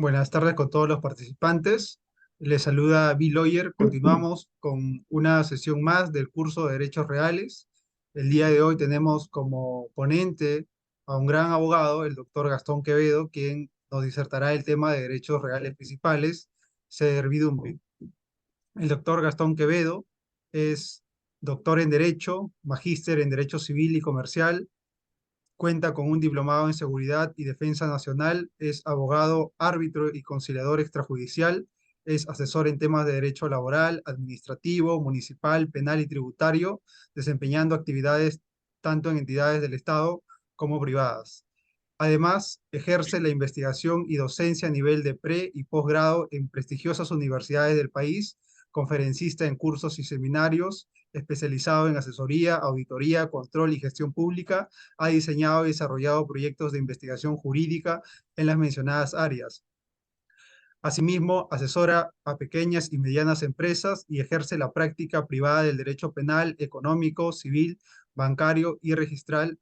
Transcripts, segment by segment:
Buenas tardes con todos los participantes. Les saluda Bill Lawyer. Continuamos con una sesión más del curso de Derechos Reales. El día de hoy tenemos como ponente a un gran abogado, el doctor Gastón Quevedo, quien nos disertará el tema de derechos reales principales, servidumbre. El doctor Gastón Quevedo es doctor en Derecho, magíster en Derecho Civil y Comercial. Cuenta con un diplomado en Seguridad y Defensa Nacional, es abogado, árbitro y conciliador extrajudicial, es asesor en temas de derecho laboral, administrativo, municipal, penal y tributario, desempeñando actividades tanto en entidades del Estado como privadas. Además, ejerce la investigación y docencia a nivel de pre y posgrado en prestigiosas universidades del país, conferencista en cursos y seminarios, especializado en asesoría, auditoría, control y gestión pública. Ha diseñado y desarrollado proyectos de investigación jurídica en las mencionadas áreas. Asimismo, asesora a pequeñas y medianas empresas y ejerce la práctica privada del derecho penal, económico, civil, bancario y registral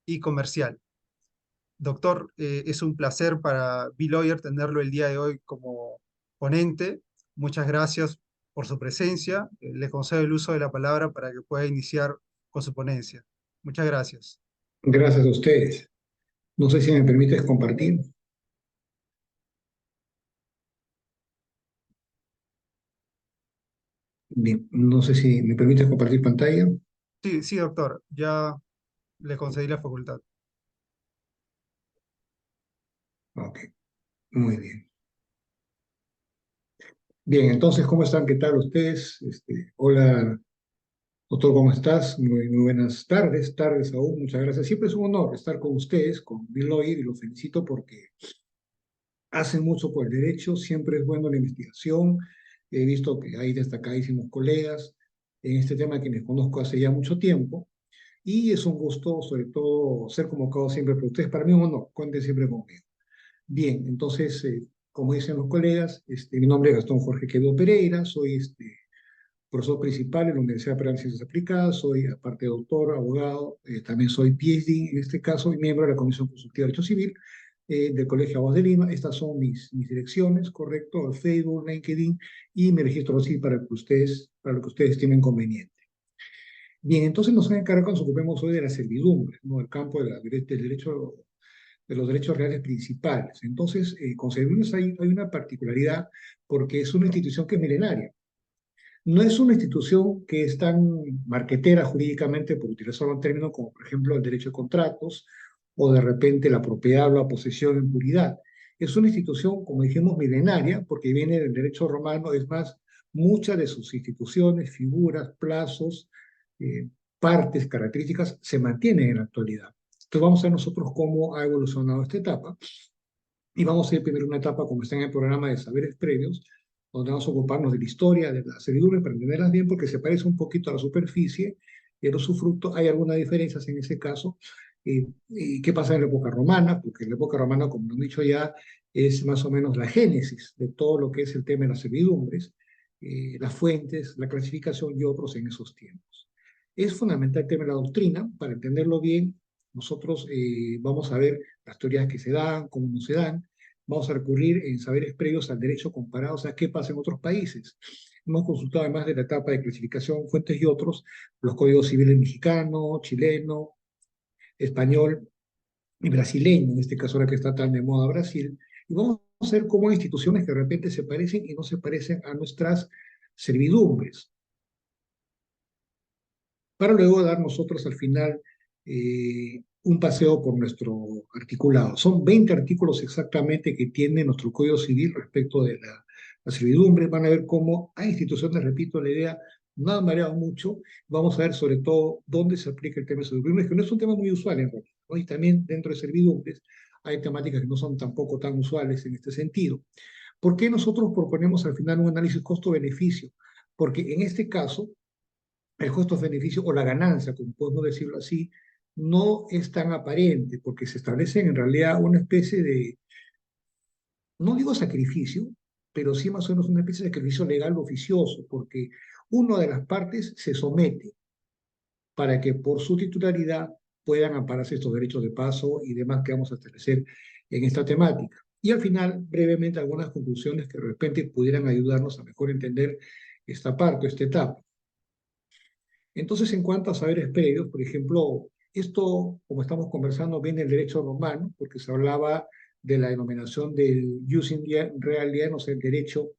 y comercial. Doctor, es un placer para Bill Lawyer tenerlo el día de hoy como ponente. Muchas gracias por su presencia. Le concedo el uso de la palabra para que pueda iniciar con su ponencia. Muchas gracias. Gracias a ustedes. No sé si me permites compartir. Bien, no sé si me permites compartir pantalla. Sí, sí, doctor, ya le concedí la facultad. Ok, muy bien. Bien, entonces, ¿cómo están? ¿Qué tal ustedes? Hola, doctor, ¿cómo estás? Muy buenas tardes, tardes aún. Muchas gracias. Siempre es un honor estar con ustedes, con Bill Lloyd, y los felicito porque hacen mucho por el derecho. Siempre es bueno la investigación. He visto que hay destacadísimos colegas en este tema que me conozco hace ya mucho tiempo. Y es un gusto, sobre todo, ser convocado siempre por ustedes. Para mí es un honor, cuenten siempre conmigo. Bien, entonces, como dicen los colegas, mi nombre es Gastón Jorge Quevedo Pereira, soy profesor principal en la Universidad Federal de Ciencias Aplicadas, soy aparte de doctor, abogado, también soy PhD en este caso y miembro de la Comisión Consultiva de Derecho Civil del Colegio de Abogados de Lima. Estas son mis direcciones, correcto, Facebook, LinkedIn y me registro así para lo que ustedes tienen conveniente. Bien, entonces nos encarga que nos ocupemos hoy de la servidumbre, ¿no? El campo del derecho, de los derechos reales principales. Entonces, con servidumbre hay una particularidad porque es una institución que es milenaria. No es una institución que es tan marquetera jurídicamente, por utilizar un término como, por ejemplo, el derecho de contratos o de repente la propiedad o la posesión en puridad. Es una institución, como dijimos, milenaria porque viene del derecho romano. Es más, muchas de sus instituciones, figuras, plazos, eh, partes, características se mantienen en la actualidad. Entonces vamos a ver nosotros cómo ha evolucionado esta etapa y vamos a ir primero una etapa como está en el programa de saberes previos, donde vamos a ocuparnos de la historia de la servidumbre para entenderlas bien, porque se parece un poquito a la superficie, pero su fruto, hay algunas diferencias en ese caso. ¿Qué pasa en la época romana? Porque en la época romana, como lo han dicho ya, es más o menos la génesis de todo lo que es el tema de las servidumbres, las fuentes, la clasificación y otros en esos tiempos. Es fundamental el tema de la doctrina, para entenderlo bien, nosotros vamos a ver las teorías que se dan, cómo no se dan. Vamos a recurrir en saberes previos al derecho comparado, o sea, qué pasa en otros países. Hemos consultado además de la etapa de clasificación, fuentes y otros, los códigos civiles mexicano, chileno, español y brasileño, en este caso ahora que está tan de moda Brasil, y vamos a ver cómo hay instituciones que de repente se parecen y no se parecen a nuestras servidumbres, para luego dar nosotros al final un paseo por nuestro articulado. Son 20 artículos exactamente que tiene nuestro Código Civil respecto de la servidumbre. Van a ver cómo hay instituciones, repito la idea, no han variado mucho. Vamos a ver sobre todo dónde se aplica el tema de servidumbre, que no es un tema muy usual en realidad, ¿no? Y también dentro de servidumbres hay temáticas que no son tampoco tan usuales en este sentido. ¿Por qué nosotros proponemos al final un análisis costo-beneficio? Porque en este caso, el costo-beneficio o la ganancia, como podemos decirlo así, no es tan aparente porque se establece en realidad una especie de, no digo sacrificio, pero sí más o menos una especie de sacrificio legal oficioso, porque una de las partes se somete para que por su titularidad puedan ampararse estos derechos de paso y demás que vamos a establecer en esta temática. Y al final, brevemente, algunas conclusiones que de repente pudieran ayudarnos a mejor entender esta parte, esta etapa. Entonces, en cuanto a saberes previos, por ejemplo, esto, como estamos conversando, viene del derecho romano, porque se hablaba de la denominación del jus in realiam, o sea, el derecho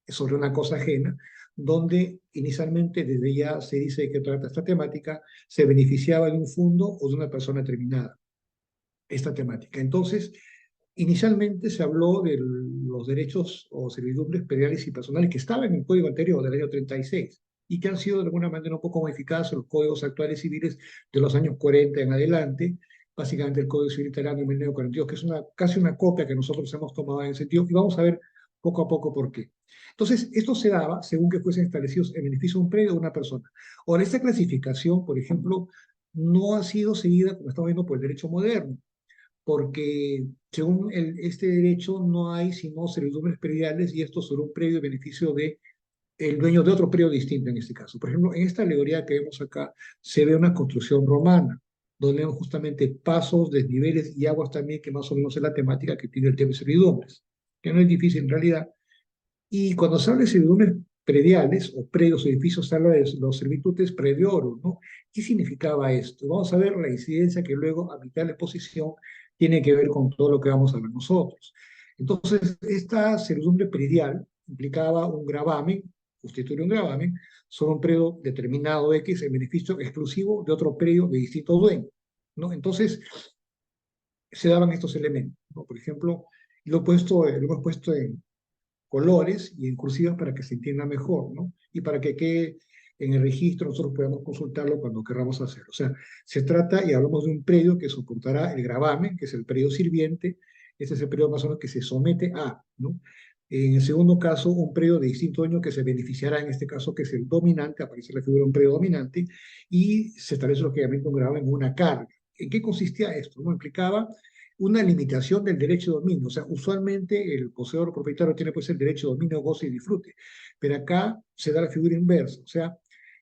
sobre una cosa ajena, donde inicialmente desde ya se dice que trata esta temática, se beneficiaba de un fondo o de una persona determinada, esta temática. Entonces, inicialmente se habló de los derechos o servidumbres penales y personales que estaban en el código anterior del año 36 y que han sido de alguna manera un poco modificadas en los códigos actuales civiles de los años 40 en adelante, básicamente el Código Civil Italiano de 1942, que es casi una copia que nosotros hemos tomado en ese sentido, y vamos a ver poco a poco por qué. Entonces, esto se daba según que fuesen establecidos en beneficio de un predio o de una persona. Ahora, esta clasificación, por ejemplo, no ha sido seguida, como estamos viendo, por el derecho moderno, porque según este derecho no hay sino servidumbres prediales y esto sobre un predio de beneficio de el dueño de otro predio distinto en este caso. Por ejemplo, en esta alegoría que vemos acá se ve una construcción romana, donde vemos justamente pasos, desniveles y aguas también, que más o menos es la temática que tiene el tema de servidumbres, que no es difícil en realidad. Y cuando se habla de servidumbres prediales o predios o edificios, se habla de los servitutes prediorum, ¿no? ¿Qué significaba esto? Vamos a ver la incidencia que luego a mitad de la exposición tiene que ver con todo lo que vamos a ver nosotros. Entonces, esta servidumbre predial implicaba un gravamen, constituir un gravamen, sobre un predio determinado X en beneficio exclusivo de otro predio de distinto dueño, ¿no? Entonces, se daban estos elementos, ¿no? Por ejemplo, lo hemos puesto en colores y en cursivas para que se entienda mejor, ¿no? Y para que quede en el registro, nosotros podamos consultarlo cuando queramos hacerlo. O sea, se trata, y hablamos de un predio que soportará el gravamen, que es el predio sirviente, este es el predio más o menos que se somete a, ¿no? En el segundo caso, un predio de distinto dueño que se beneficiará, en este caso, que es el dominante, aparece la figura de un predio dominante, y se establece lo que llaman un gravamen, una carga. ¿En qué consistía esto? ¿No? Implicaba una limitación del derecho de dominio. O sea, usualmente el poseedor o propietario tiene pues el derecho de dominio, goce y disfrute. Pero acá se da la figura inversa. O sea,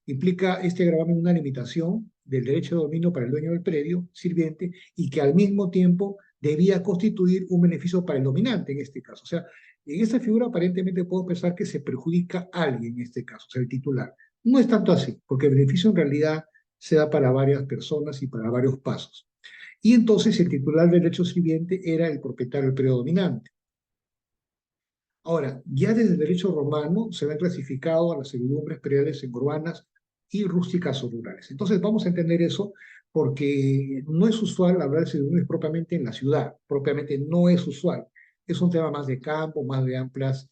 implica este gravamen una limitación del derecho de dominio para el dueño del predio, sirviente, y que al mismo tiempo debía constituir un beneficio para el dominante en este caso. O sea, en esta figura aparentemente puedo pensar que se perjudica a alguien en este caso, o sea, el titular. No es tanto así, porque el beneficio en realidad se da para varias personas y para varios pasos. Y entonces el titular del derecho sirviente era el propietario del predio dominante. Ahora, ya desde el derecho romano se han clasificado a las servidumbres prediales en urbanas y rústicas o rurales. Entonces vamos a entender eso porque no es usual hablar de servidumbres propiamente en la ciudad, propiamente no es usual. Es un tema más de campo, más de amplias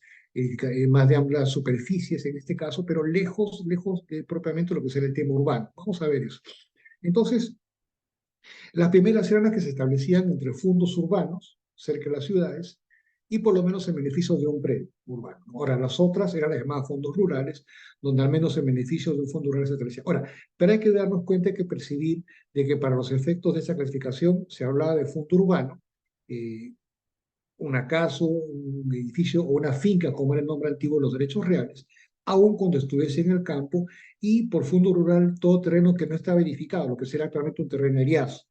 superficies en este caso, pero lejos de propiamente lo que será el tema urbano. Vamos a ver eso. Entonces, las primeras eran las que se establecían entre fondos urbanos, cerca de las ciudades, y por lo menos en beneficio de un predio urbano. Ahora, las otras eran las llamadas fondos rurales, donde al menos en beneficio de un fondo rural se establecía. Ahora, pero hay que darnos cuenta, hay que percibir de que para los efectos de esa clasificación se hablaba de fondo urbano, eh, una casa, un edificio o una finca, como era el nombre antiguo de los derechos reales, aun cuando estuviese en el campo, y por fondo rural todo terreno que no estaba edificado, lo que será actualmente un terreno eriazo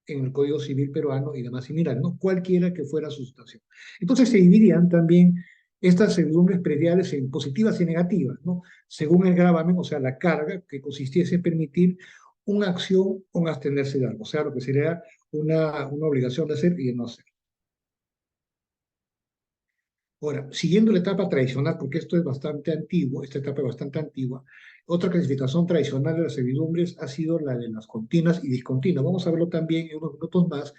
en el Código Civil peruano y demás similares, ¿no? Cualquiera que fuera su situación. Entonces se dividían también estas servidumbres prediales en positivas y negativas, ¿no? Según el gravamen, o sea, la carga que consistiese en permitir una acción con abstenerse de algo, o sea, lo que sería una obligación de hacer y de no hacer. Ahora, siguiendo la etapa tradicional, porque esto es bastante antiguo, esta etapa es bastante antigua, otra clasificación tradicional de las servidumbres ha sido la de las continuas y discontinuas. Vamos a verlo también en unos minutos más,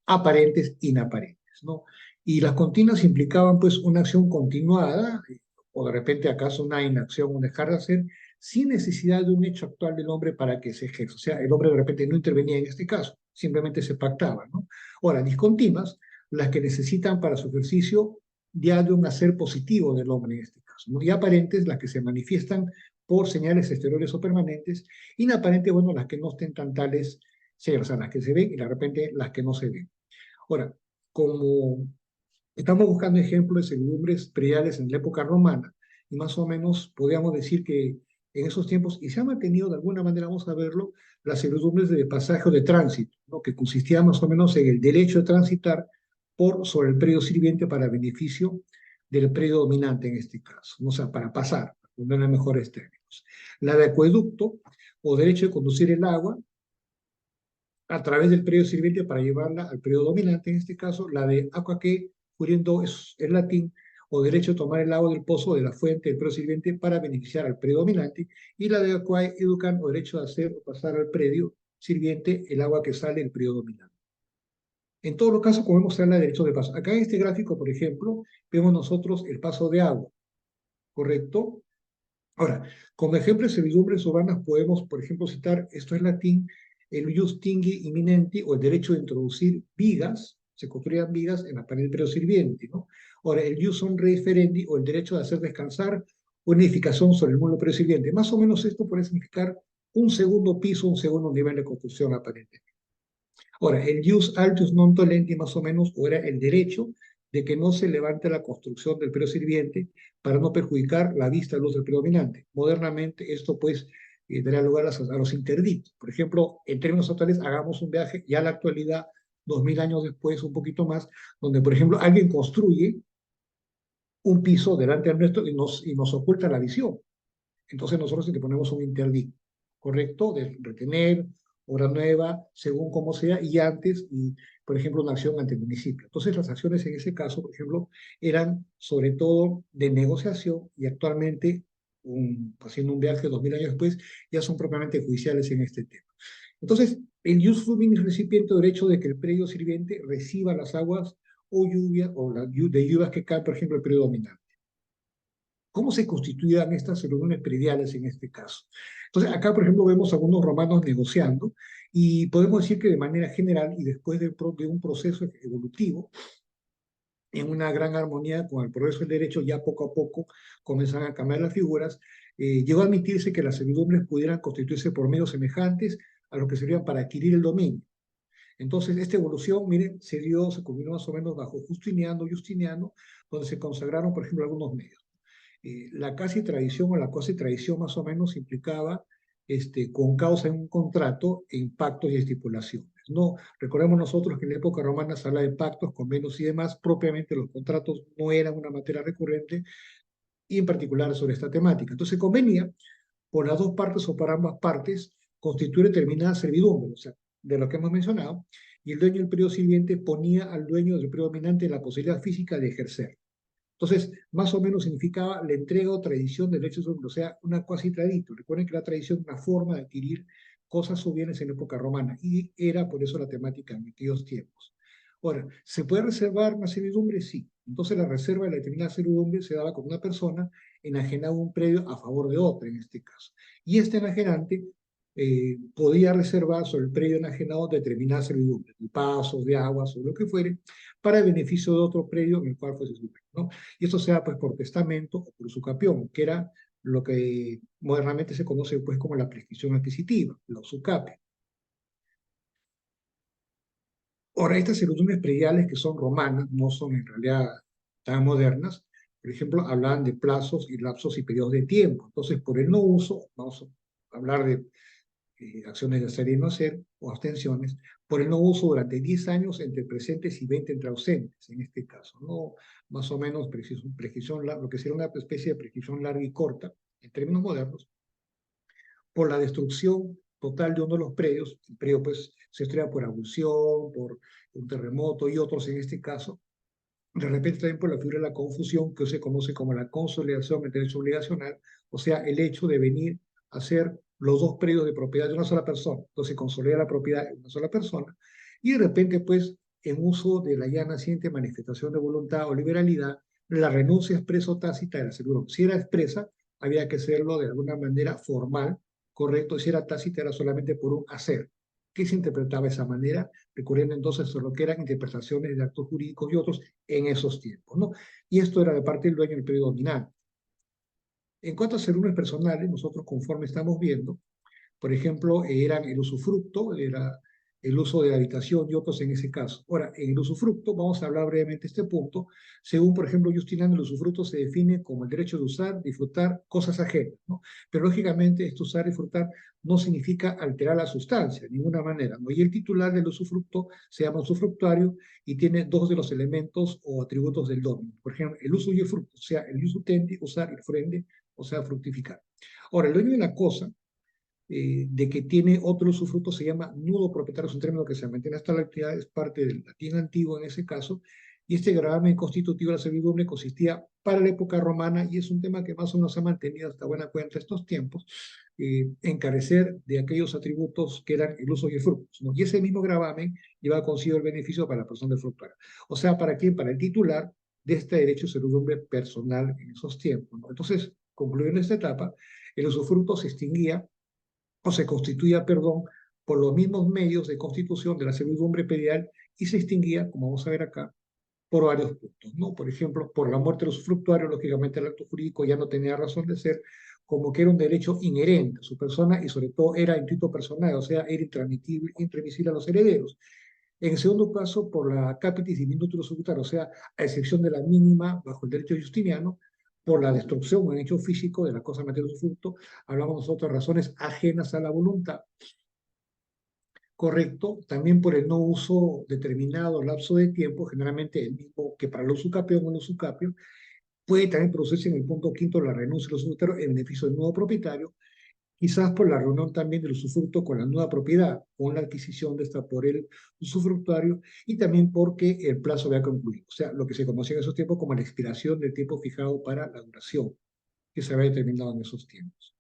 aparentes, inaparentes, ¿no? Y las continuas implicaban pues una acción continuada, o de repente acaso una inacción, un dejar de hacer, sin necesidad de un hecho actual del hombre para que se ejerza. O sea, el hombre de repente no intervenía en este caso, simplemente se pactaba, ¿no? Ahora, discontinuas, las que necesitan para su ejercicio ya de un hacer positivo del hombre en este caso, ¿no? Y aparentes, las que se manifiestan por señales exteriores o permanentes, inaparentes, bueno, las que no estén tan tales, o sea, las que se ven y de repente las que no se ven. Ahora, como estamos buscando ejemplos de servidumbres prediales en la época romana, y más o menos podríamos decir que en esos tiempos, y se ha mantenido de alguna manera, vamos a verlo, las servidumbres de pasaje o de tránsito, ¿no? Que consistían más o menos en el derecho de transitar sobre el predio sirviente para beneficio del predio dominante en este caso, ¿no? O sea, para pasar, no en los mejores términos. La de acueducto o derecho de conducir el agua a través del predio sirviente para llevarla al predio dominante, en este caso, la de aquaque, furiendo es latín, o derecho a tomar el agua del pozo de la fuente del predio sirviente para beneficiar al predio dominante, y la de aquae educan, o derecho de hacer o pasar al predio sirviente el agua que sale del predio dominante. En todos los casos podemos hablar de derechos de paso. Acá en este gráfico, por ejemplo, vemos nosotros el paso de agua, ¿correcto? Ahora, como ejemplo de servidumbres urbanas podemos, por ejemplo, citar, esto en latín, el ius tingui imminenti, o el derecho de introducir vigas, se construían vigas en la pared del predio sirviente, ¿no? Ahora, el ius on referendi, o el derecho de hacer descansar una edificación sobre el muro del predio sirviente. Más o menos esto puede significar un segundo piso, un segundo nivel de construcción aparente. Ahora, el ius altius non tolendi más o menos, o era el derecho de que no se levante la construcción del predio sirviente para no perjudicar la vista de luz del predio dominante. Modernamente esto pues dará lugar a los interdictos. Por ejemplo, en términos actuales, hagamos un viaje ya a la actualidad, 2000 años después, un poquito más, donde por ejemplo alguien construye un piso delante de nuestro y nos oculta la visión. Entonces nosotros le ponemos un interdicto, ¿correcto? De retener, obra nueva, según como sea, y antes, y, por ejemplo, una acción ante el municipio. Entonces las acciones en ese caso, por ejemplo, eran sobre todo de negociación y actualmente, haciendo un viaje 2000 años después, ya son propiamente judiciales en este tema. Entonces, el ius fluminis recipiente, derecho de que el predio sirviente reciba las aguas o lluvia, o de lluvias que caen, por ejemplo, el predio dominante. ¿Cómo se constituían estas reuniones prediales en este caso? Entonces, acá, por ejemplo, vemos a algunos romanos negociando y podemos decir que de manera general y después de un proceso evolutivo, en una gran armonía con el progreso del derecho, ya poco a poco comienzan a cambiar las figuras, llegó a admitirse que las servidumbres pudieran constituirse por medios semejantes a los que servían para adquirir el dominio. Entonces, esta evolución, miren, se culminó más o menos bajo Justiniano, donde se consagraron, por ejemplo, algunos medios. La casi tradición o la cuasi tradición más o menos implicaba con causa en un contrato en pactos y estipulaciones. No, recordemos nosotros que en la época romana se habla de pactos, convenios y demás, propiamente los contratos no eran una materia recurrente y en particular sobre esta temática. Entonces convenía por las dos partes o para ambas partes constituir determinada servidumbre, o sea, de lo que hemos mencionado, y el dueño del periodo sirviente ponía al dueño del periodo dominante la posibilidad física de ejercer. Entonces, más o menos significaba la entrega o tradición de derechos humanos, o sea, una quasi tradito. Recuerden que la tradición es una forma de adquirir cosas o bienes en la época romana y era por eso la temática en aquellos tiempos. Ahora, ¿se puede reservar una servidumbre? Sí. Entonces, la reserva de la determinada servidumbre se daba con una persona enajenada un predio a favor de otra, en este caso. Y este enajenante podía reservar sobre el predio enajenado determinadas servidumbres, de pasos, de aguas o lo que fuere, para el beneficio de otro predio en el cual fuese su predio, ¿no? Y esto sea pues por testamento o por usucapión, que era lo que modernamente se conoce pues como la prescripción adquisitiva, la usucapia. Ahora, estas servidumbre prediales que son romanas, no son en realidad tan modernas, por ejemplo, hablaban de plazos y lapsos y periodos de tiempo. Entonces, por el no uso, vamos a hablar de acciones de hacer y no hacer, o abstenciones, por el no uso durante 10 años entre presentes y 20 entre ausentes, en este caso, ¿no? Más o menos prescripción, lo que sería una especie de prescripción larga y corta, en términos modernos, por la destrucción total de uno de los predios. El predio pues se estrella por abulsión, por un terremoto y otros en este caso. De repente también por la figura de la confusión, que se conoce como la consolidación del derecho obligacional, o sea, el hecho de venir a ser los dos predios de propiedad de una sola persona. Entonces se consolida la propiedad de una sola persona y de repente pues en uso de la ya naciente manifestación de voluntad o liberalidad, la renuncia expresa o tácita de la servidumbre. Si era expresa, había que hacerlo de alguna manera formal, correcto, si era tácita era solamente por un hacer, que se interpretaba de esa manera, recurriendo entonces a lo que eran interpretaciones de actos jurídicos y otros en esos tiempos, ¿no? Y esto era de parte del dueño del periodo dominante. En cuanto a servidumbre personales, nosotros conforme estamos viendo, por ejemplo, eran el usufructo, era el uso de la habitación y otros en ese caso. Ahora, en el usufructo, vamos a hablar brevemente de este punto. Según, por ejemplo, Justiniano, el usufructo se define como el derecho de usar, disfrutar cosas ajenas, ¿no? Pero lógicamente, esto usar y disfrutar no significa alterar la sustancia, de ninguna manera, ¿no? Y el titular del usufructo se llama usufructuario y tiene dos de los elementos o atributos del dominio. Por ejemplo, el uso y el fruto, o sea, el uso tendi, usar, el frende, o sea, fructificar. Ahora, el dueño de la cosa de que tiene otro usufructo se llama nudo propietario, es un término que se mantiene hasta la actualidad, es parte del latín antiguo en ese caso, y este gravamen constitutivo de la servidumbre consistía para la época romana, y es un tema que más o menos se ha mantenido hasta buena cuenta estos tiempos, encarecer de aquellos atributos que eran el uso y el fruto, ¿no? Y ese mismo gravamen lleva consigo el beneficio para la persona del fructuario. O sea, ¿para quién? Para el titular de este derecho de servidumbre personal en esos tiempos, ¿no? Entonces, concluyendo esta etapa, el usufructo se extinguía o se constituía, perdón, por los mismos medios de constitución de la servidumbre predial y se extinguía, como vamos a ver acá, por varios puntos, ¿no? Por ejemplo, por la muerte de los usufructuarios, lógicamente el acto jurídico ya no tenía razón de ser, como que era un derecho inherente a su persona y sobre todo era intuito personal, o sea, era intransmisible a los herederos. En el segundo caso, por la capitis diminutus usufructuario, o sea, a excepción de la mínima bajo el derecho justiniano, por la destrucción o el hecho físico de la cosa material usufructo, hablamos nosotros de razones ajenas a la voluntad, correcto, también por el no uso determinado lapso de tiempo, generalmente el mismo que para el usucapio o el usucapio, puede también producirse en el punto quinto la renuncia del usufructuario en beneficio del nuevo propietario, quizás por la reunión también del usufructo con la nueva propiedad, con la adquisición de esta por el usufructuario y también porque el plazo había concluido, o sea, lo que se conocía en esos tiempos como la expiración del tiempo fijado para la duración que se había determinado en esos tiempos.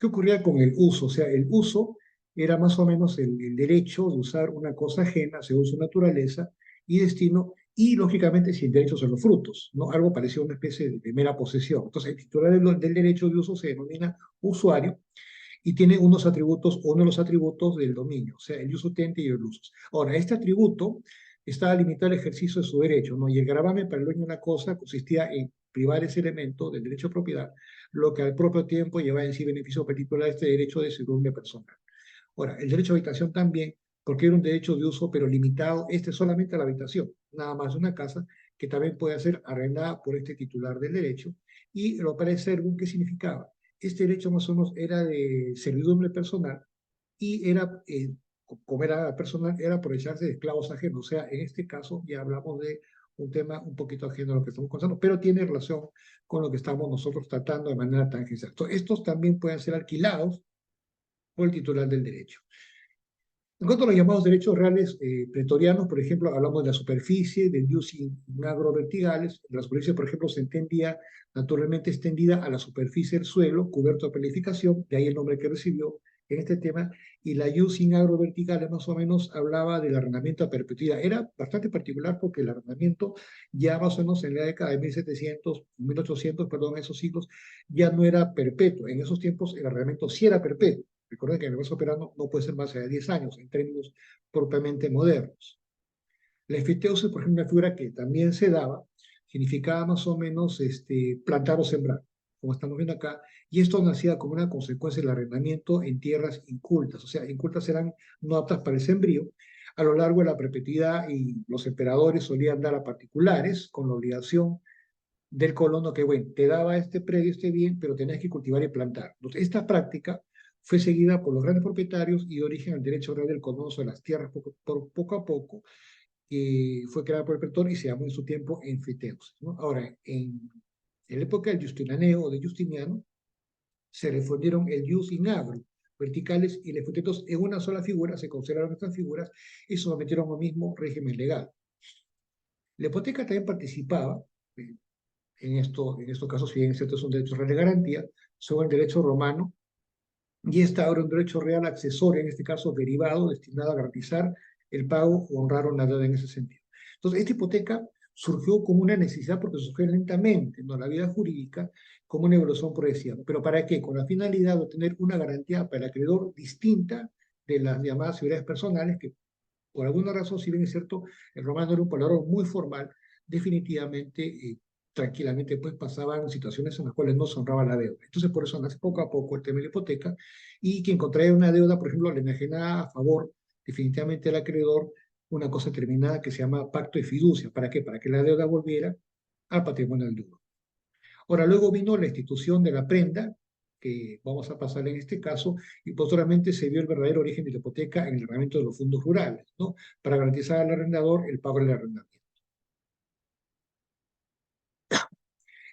¿Qué ocurría con el uso? O sea, el uso era más o menos el derecho de usar una cosa ajena según su naturaleza y destino, y lógicamente sin derechos a los frutos, ¿no? Algo parecido a una especie de mera posesión. Entonces, el titular del derecho de uso se denomina usuario y tiene unos atributos, uno de los atributos del dominio, o sea, el ius utente y el usus. Ahora, este atributo estaba limitado al ejercicio de su derecho, ¿no? Y el gravamen para el dueño de una cosa consistía en privar ese elemento del derecho a propiedad, lo que al propio tiempo lleva en sí beneficio particular a este derecho de servidumbre personal. Ahora, el derecho a habitación también, porque era un derecho de uso, pero limitado, este solamente a la habitación, nada más de una casa, que también puede ser arrendada por este titular del derecho. Y lo parece ¿qué significaba? Este derecho más o menos era de servidumbre personal y era, como era personal, era aprovecharse de esclavos ajenos. O sea, en este caso ya hablamos de un tema un poquito ajeno a lo que estamos conversando, pero tiene relación con lo que estamos nosotros tratando de manera tangencial. Entonces, estos también pueden ser alquilados por el titular del derecho. En cuanto a los llamados derechos reales pretorianos, por ejemplo, hablamos de la superficie, del ius in agro verticales. La superficie, por ejemplo, se entendía naturalmente extendida a la superficie del suelo, cubierto de pelificación, de ahí el nombre que recibió en este tema, y la ius in agro verticales más o menos hablaba del arrendamiento a perpetuidad. Era bastante particular porque el arrendamiento ya más o menos en la década de 1700, 1800, perdón, esos siglos, ya no era perpetuo. En esos tiempos el arrendamiento sí era perpetuo. Recuerden que el negocio operando no puede ser más allá de 10 años en términos propiamente modernos. La enfiteusis, por ejemplo, una figura que también se daba, significaba más o menos plantar o sembrar, como estamos viendo acá, y esto nacía como una consecuencia del arrendamiento en tierras incultas, o sea, incultas eran no aptas para el sembrío. A lo largo de la perpetuidad y los emperadores solían dar a particulares con la obligación del colono que, bueno, te daba este predio, este bien, pero tenías que cultivar y plantar. Entonces, esta práctica fue seguida por los grandes propietarios y dio origen al derecho real del colono sobre las tierras poco a poco, que fue creada por el pretor y se llamó en su tiempo enfiteusis, ¿no? Ahora, en la época del Justinianeo o de Justiniano, se refundieron el ius in agro, verticales y los enfitetos en una sola figura, se consideraron estas figuras y se sometieron al mismo régimen legal. La hipoteca también participaba, eh, en estos casos, si bien es cierto, es un derecho real de garantía, sobre el derecho romano, y esta ahora un derecho real accesorio, en este caso derivado, destinado a garantizar el pago o honrar una deuda en ese sentido. Entonces, esta hipoteca surgió como una necesidad porque surgió lentamente, ¿no? La vida jurídica como una evolución progresiva. ¿Pero para qué? Con la finalidad de obtener una garantía para el acreedor distinta de las llamadas seguridades personales que por alguna razón, si bien es cierto, el romano era un palabra muy formal, definitivamente, tranquilamente, pues pasaban situaciones en las cuales no se honraba la deuda. Entonces, por eso nace poco a poco el tema de la hipoteca, y quien contrae una deuda, por ejemplo, le enajenaba a favor definitivamente al acreedor una cosa determinada que se llama pacto de fiducia. ¿Para qué? Para que la deuda volviera al patrimonio del deudor. Ahora, luego vino la institución de la prenda, que vamos a pasar en este caso, y posteriormente se vio el verdadero origen de la hipoteca en el reglamento de los fondos rurales, ¿no? Para garantizar al arrendador el pago del arrendamiento.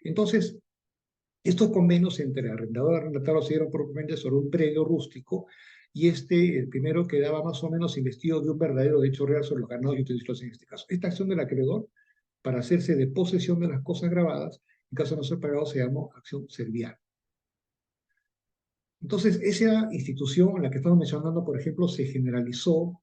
Entonces, estos convenios entre arrendador y arrendatario se dieron propiamente sobre un predio rústico y el primero quedaba más o menos investido de un verdadero derecho real sobre los ganados y utensilios en este caso. Esta acción del acreedor para hacerse de posesión de las cosas grabadas, en caso de no ser pagado, se llamó acción servial. Entonces, esa institución, la que estamos mencionando, por ejemplo, se generalizó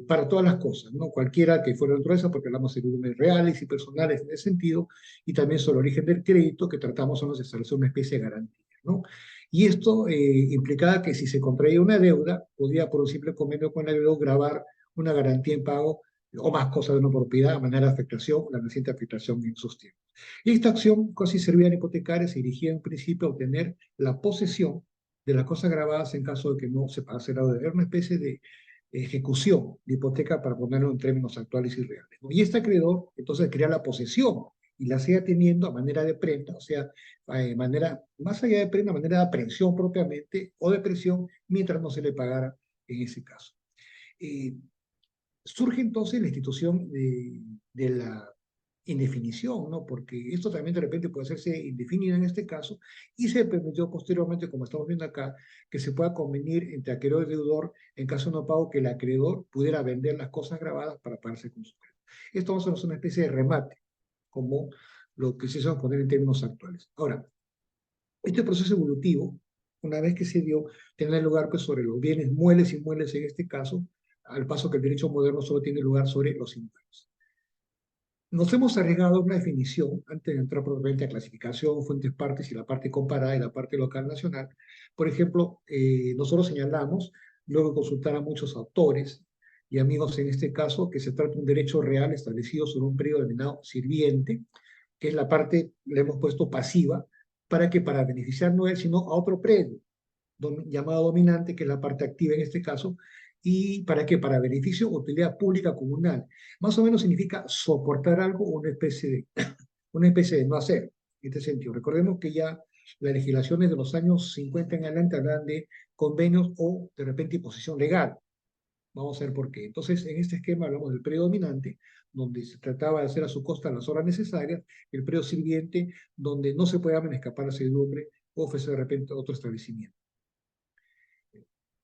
para todas las cosas, ¿no? Cualquiera que fuera dentro de esa, porque hablamos de volúmenes reales y personales en ese sentido, y también sobre el origen del crédito, que tratamos de establecer una especie de garantía, ¿no? Y esto implicaba que si se contraía una deuda, podía por un simple convenio con el acreedor grabar una garantía en pago o más cosas de una propiedad, a manera de afectación, la reciente afectación en sus tiempos. Y esta acción casi servía en hipotecaria, se dirigía en principio a obtener la posesión de las cosas grabadas en caso de que no se pase la deuda. Era una especie de ejecución de hipoteca para ponerlo en términos actuales y reales, ¿no? Y este acreedor entonces crea la posesión y la sigue teniendo a manera de prenda, o sea, más allá de prenda, manera de aprehensión propiamente o de presión mientras no se le pagara en ese caso. Eh, Surge entonces la institución de la indefinición, ¿no? Porque esto también de repente puede hacerse indefinido en este caso, y se permitió posteriormente, como estamos viendo acá, que se pueda convenir entre acreedor y deudor en caso de no pago que el acreedor pudiera vender las cosas grabadas para pagarse con su crédito. Esto va a ser una especie de remate, como lo que se hizo poner en términos actuales. Ahora, este proceso evolutivo, una vez que se dio, tiene lugar pues, sobre los bienes muebles y inmuebles en este caso, al paso que el derecho moderno solo tiene lugar sobre los inmuebles. Nos hemos arriesgado a una definición, antes de entrar propiamente a clasificación, fuentes, partes y la parte comparada y la parte local nacional. Por ejemplo, nosotros señalamos, luego de consultar a muchos autores y amigos en este caso, que se trata de un derecho real establecido sobre un periodo denominado sirviente, que es la parte, le hemos puesto pasiva, para beneficiar no a él, sino a otro predio, llamado dominante, que es la parte activa en este caso, y ¿para qué? Para beneficio o utilidad pública comunal. Más o menos significa soportar algo o una especie de no hacer, en este sentido. Recordemos que ya las legislaciones de los años 50 en adelante hablan de convenios o de repente imposición legal. Vamos a ver por qué. Entonces, en este esquema hablamos del predio dominante, donde se trataba de hacer a su costa las horas necesarias, el predio sirviente, donde no se puede escapar la servidumbre o ofrecer de repente otro establecimiento.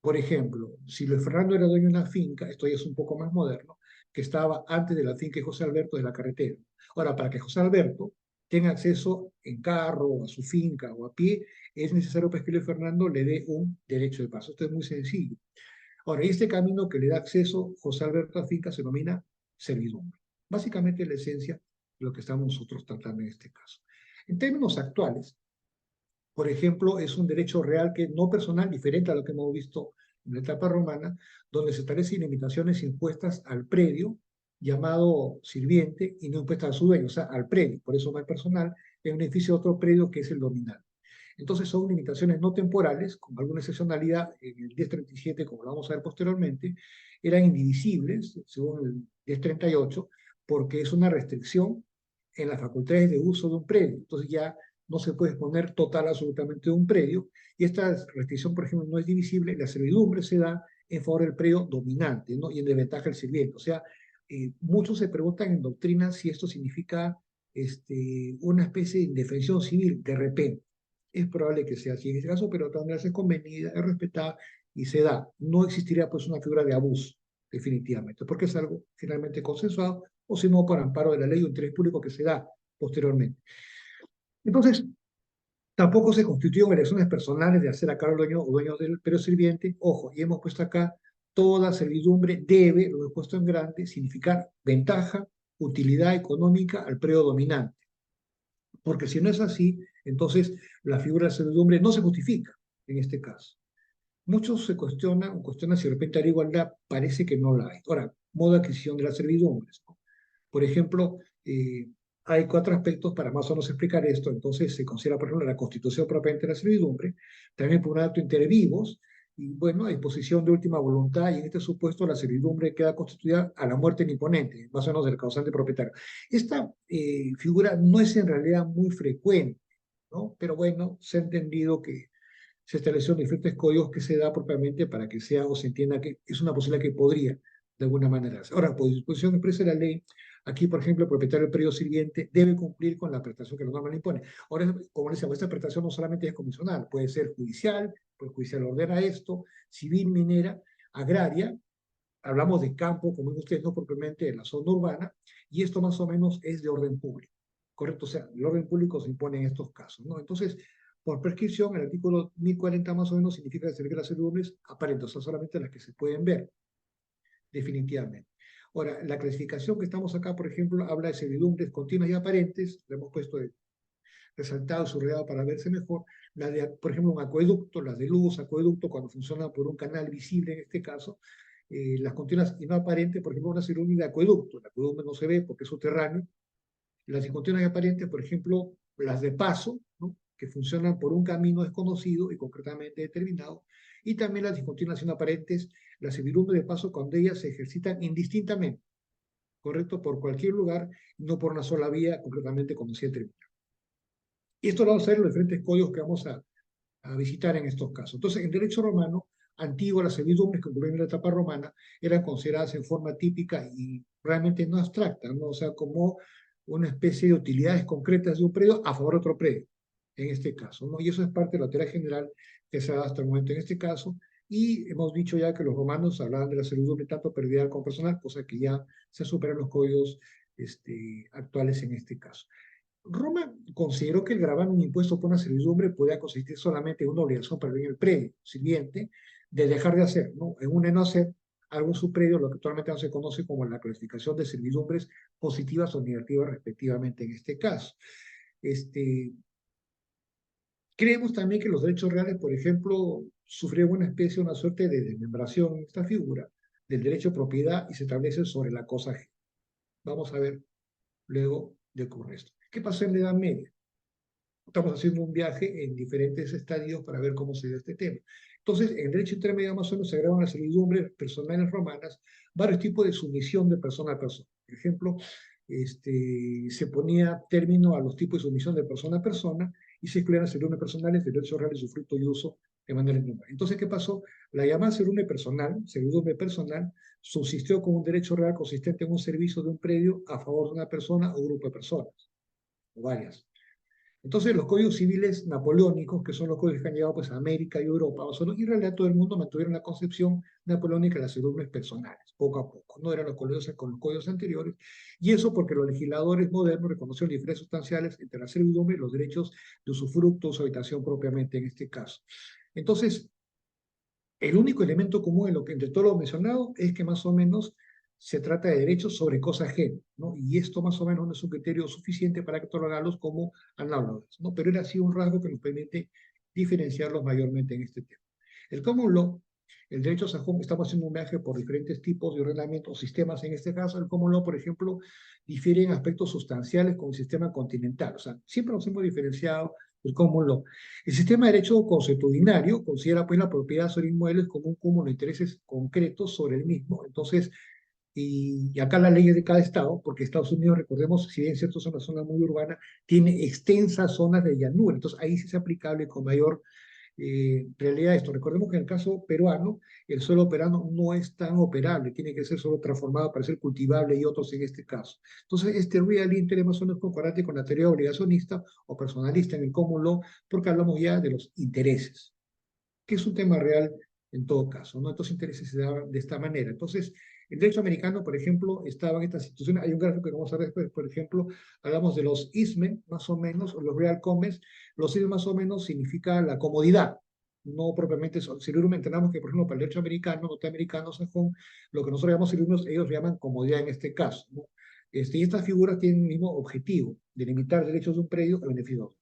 Por ejemplo, si Luis Fernando era dueño de una finca, esto ya es un poco más moderno, que estaba antes de la finca de José Alberto de la carretera. Ahora, para que José Alberto tenga acceso en carro, a su finca o a pie, es necesario pues, que Luis Fernando le dé un derecho de paso. Esto es muy sencillo. Ahora, este camino que le da acceso José Alberto a finca se denomina servidumbre. Básicamente la esencia de lo que estamos nosotros tratando en este caso. En términos actuales, por ejemplo, es un derecho real que no personal, diferente a lo que hemos visto en la etapa romana, donde se establecen limitaciones impuestas al predio llamado sirviente y no impuestas a su dueño, o sea, al predio. Por eso no es personal, en beneficio de otro predio que es el dominante. Entonces son limitaciones no temporales, con alguna excepcionalidad en el 1037, como lo vamos a ver posteriormente, eran indivisibles, según el 1038, porque es una restricción en las facultades de uso de un predio. Entonces ya no se puede exponer total absolutamente de un predio, y esta restricción, por ejemplo, no es divisible, la servidumbre se da en favor del predio dominante, ¿no? Y en desventaja el sirviente. O sea, muchos se preguntan en doctrina si esto significa una especie de indefensión civil, de repente. Es probable que sea así en este caso, pero de todas maneras es convenida, es respetada y se da. No existiría pues una figura de abuso, definitivamente, porque es algo finalmente consensuado, o si no, por amparo de la ley o interés público que se da posteriormente. Entonces, tampoco se constituyen elecciones personales de hacer a cargo dueño o dueño del periodo sirviente. Ojo, y hemos puesto acá, toda servidumbre debe, lo he puesto en grande, significar ventaja, utilidad económica al periodo dominante. Porque si no es así, entonces la figura de servidumbre no se justifica en este caso. Muchos se cuestionan si de repente hay igualdad, parece que no la hay. Ahora, modo de adquisición de las servidumbres, ¿no? Por ejemplo, hay cuatro aspectos para más o menos explicar esto. Entonces, se considera, por ejemplo, la constitución propiamente de la servidumbre, también por un acto inter vivos, y bueno, a disposición de última voluntad, y en este supuesto la servidumbre queda constituida a la muerte del imponente, más o menos del causante propietario. Esta figura no es en realidad muy frecuente, ¿no? Pero bueno, se ha entendido que se establecieron diferentes códigos que se da propiamente para que sea o se entienda que es una posibilidad que podría de alguna manera. Ahora, por disposición expresa de la ley, aquí, por ejemplo, el propietario del periodo siguiente debe cumplir con la prestación que la norma le impone. Ahora, como les decía, esta prestación no solamente es comisional, puede ser judicial, pues judicial ordena esto, civil, minera, agraria, hablamos de campo, como ven ustedes, no propiamente de la zona urbana, y esto más o menos es de orden público, ¿correcto? O sea, el orden público se impone en estos casos, ¿no? Entonces, por prescripción, el artículo 1040 más o menos significa que las servidumbre aparentes, o sea, solamente las que se pueden ver, definitivamente. Ahora, la clasificación que estamos acá, por ejemplo, habla de servidumbres continuas y aparentes, le hemos puesto resaltado, subrayado para verse mejor, la de, por ejemplo, un acueducto, las de luz, acueducto, cuando funciona por un canal visible en este caso, las continuas y no aparentes, por ejemplo, una servidumbre de acueducto, el acueducto no se ve porque es subterráneo, las discontinuas y aparentes, por ejemplo, las de paso, ¿no? Que funcionan por un camino desconocido y concretamente determinado, y también las discontinuas y no aparentes, las servidumbres de paso cuando ellas se ejercitan indistintamente, ¿correcto? Por cualquier lugar, no por una sola vía, concretamente cuando se determina. Y esto lo vamos a ver en los diferentes códigos que vamos a visitar en estos casos. Entonces, en derecho romano, antiguo, las servidumbres que ocurrieron en la etapa romana eran consideradas en forma típica y realmente no abstracta, ¿no? O sea, como una especie de utilidades concretas de un predio a favor de otro predio, en este caso, ¿no? Y eso es parte de la teoría general que se ha dado hasta el momento en este caso. Y hemos dicho ya que los romanos hablaban de la servidumbre tanto predial como personal, cosa que ya se superan los códigos actuales en este caso. Roma consideró que el gravamen un impuesto por una servidumbre podía consistir solamente en una obligación para el predio siguiente de dejar de hacer, ¿no? En un de no hacer algo en su predio, lo que actualmente no se conoce como la clasificación de servidumbres positivas o negativas respectivamente en este caso. Este, Creemos también que los derechos reales, por ejemplo, sufrieron una especie, una suerte de desmembración en esta figura del derecho a propiedad y se establece sobre la cosa ajena. Vamos a ver luego de qué ocurre esto. ¿Qué pasó en la Edad Media? Estamos haciendo un viaje en diferentes estadios para ver cómo se dio este tema. Entonces, en el derecho intermedio más o menos se agregan las servidumbres personales romanas, varios tipos de sumisión de persona a persona. Por ejemplo, se ponía término a los tipos de sumisión de persona a persona y se excluían las servidumbre personales de derechos reales y su fruto y uso de manera inmemorial. Entonces, ¿qué pasó? La llamada servidumbre personal, subsistió como un derecho real consistente en un servicio de un predio a favor de una persona o grupo de personas, o varias. Entonces, los códigos civiles napoleónicos, que son los códigos que han llegado pues, a América y Europa, y en realidad todo el mundo mantuvieron la concepción napoleónica de las servidumbre personales, poco a poco. No eran los códigos con los códigos anteriores, y eso porque los legisladores modernos reconocieron diferencias sustanciales entre la servidumbre y los derechos de usufructo o su habitación propiamente en este caso. Entonces, el único elemento común en lo que entre todo lo mencionado es que más o menos se trata de derechos sobre cosas ajenas, ¿no? Y esto más o menos no es un criterio suficiente para catalogarlos como análogos, ¿no? Pero era así un rasgo que nos permite diferenciarlos mayormente en este tema. El common law, el derecho sajón, estamos haciendo un viaje por diferentes tipos de ordenamiento o sistemas. En este caso, el common law, por ejemplo, difiere en aspectos sustanciales con el sistema continental. O sea, siempre nos hemos diferenciado el common law. El sistema de derecho consuetudinario considera pues la propiedad sobre inmuebles como un cúmulo de intereses concretos sobre el mismo. Entonces, y acá la ley es de cada estado, porque Estados Unidos, recordemos, si bien es cierto es una zona muy urbana, tiene extensas zonas de llanura. Entonces, ahí sí es aplicable con mayor realidad esto. Recordemos que en el caso peruano, el suelo peruano no es tan operable, tiene que ser solo transformado para ser cultivable y otros en este caso. Entonces, este real interés más o menos concordante con la teoría obligacionista o personalista en el common law, porque hablamos ya de los intereses, que es un tema real en todo caso, ¿no? Estos intereses se daban de esta manera. Entonces, el derecho americano, por ejemplo, estaba en estas instituciones. Hay un gráfico que vamos a ver después, por ejemplo, hablamos de los ISME, más o menos, o los Real Commons. Los ISME, más o menos, significa la comodidad, no propiamente eso. Si entendamos que, por ejemplo, para el derecho americano, norteamericano, sajón, lo que nosotros llamamos sinónimos, ellos llaman comodidad en este caso, ¿no? Y estas figuras tienen el mismo objetivo, de limitar derechos de un predio a beneficio de otro.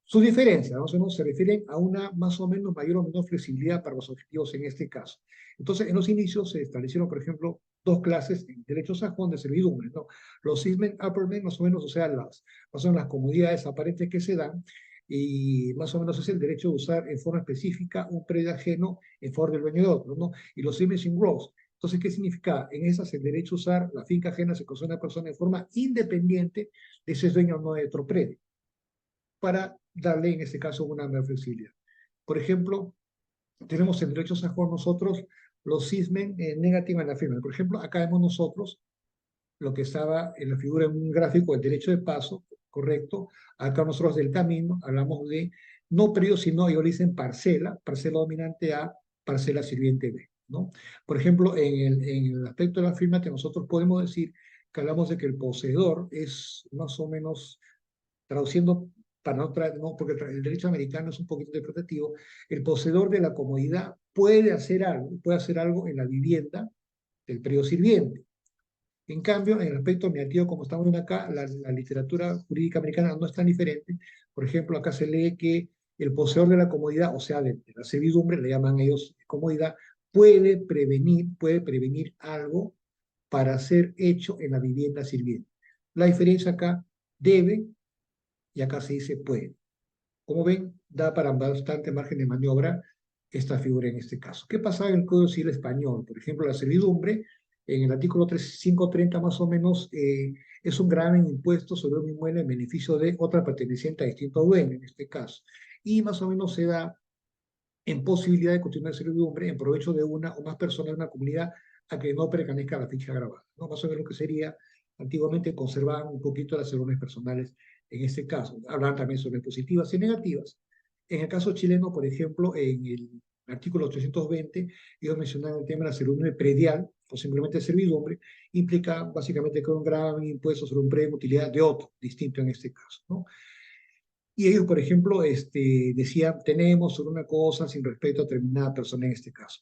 Sus diferencias, más o menos, se refieren a una más o menos mayor o menor flexibilidad para los objetivos en este caso. Entonces, en los inicios se establecieron, por ejemplo, dos clases en derecho sajón de servidumbre, ¿no? Los cismen, uppermen, más o menos, o sea, más o menos las comodidades aparentes que se dan, y más o menos es el derecho de usar en forma específica un predio ajeno en favor del dueño de otro, ¿no? Y los diminishing gross. Entonces, ¿qué significa? En esas el derecho a usar la finca ajena se concede a una persona en forma independiente de si es dueño o no de otro predio, para darle en este caso una mayor flexibilidad. Por ejemplo, tenemos en derecho sajón nosotros los cismen negativa en la firma. Por ejemplo, acá vemos nosotros lo que estaba en la figura en un gráfico, el derecho de paso, correcto. Acá nosotros del camino hablamos de no predio, sino ellos dicen parcela, parcela dominante A, parcela sirviente B, ¿no? Por ejemplo, en el aspecto de la firma que nosotros podemos decir que hablamos de que el poseedor es más o menos, traduciendo para no, porque el derecho americano es un poquito interpretativo, el poseedor de la comodidad puede hacer algo en la vivienda del predio sirviente. En cambio, en el aspecto negativo, como estamos viendo acá, la literatura jurídica americana no es tan diferente. Por ejemplo, acá se lee que el poseedor de la comodidad, o sea, de la servidumbre, le llaman ellos comodidad, puede prevenir algo para ser hecho en la vivienda sirviente. La diferencia acá, debe, y acá se dice puede. Como ven, da para bastante margen de maniobra esta figura en este caso. ¿Qué pasaba en el Código Civil español? Por ejemplo, la servidumbre, en el artículo 530 más o menos, es un gravamen impuesto sobre un inmueble en beneficio de otra perteneciente a distinto dueño, en este caso. Y más o menos se da en posibilidad de continuar servidumbre en provecho de una o más personas de una comunidad a que no pertenezca a la ficha grabada, ¿no? Más o menos lo que sería, antiguamente conservaban un poquito las servidumbre personales en este caso. Hablan también sobre positivas y negativas. En el caso chileno, por ejemplo, en el artículo 820, ellos mencionan el tema de la servidumbre predial, o simplemente servidumbre, implica básicamente que un gravamen impuesto sobre un predio de utilidad de otro, distinto en este caso, ¿no? Y ellos, por ejemplo, decían, tenemos sobre una cosa sin respecto a determinada persona en este caso.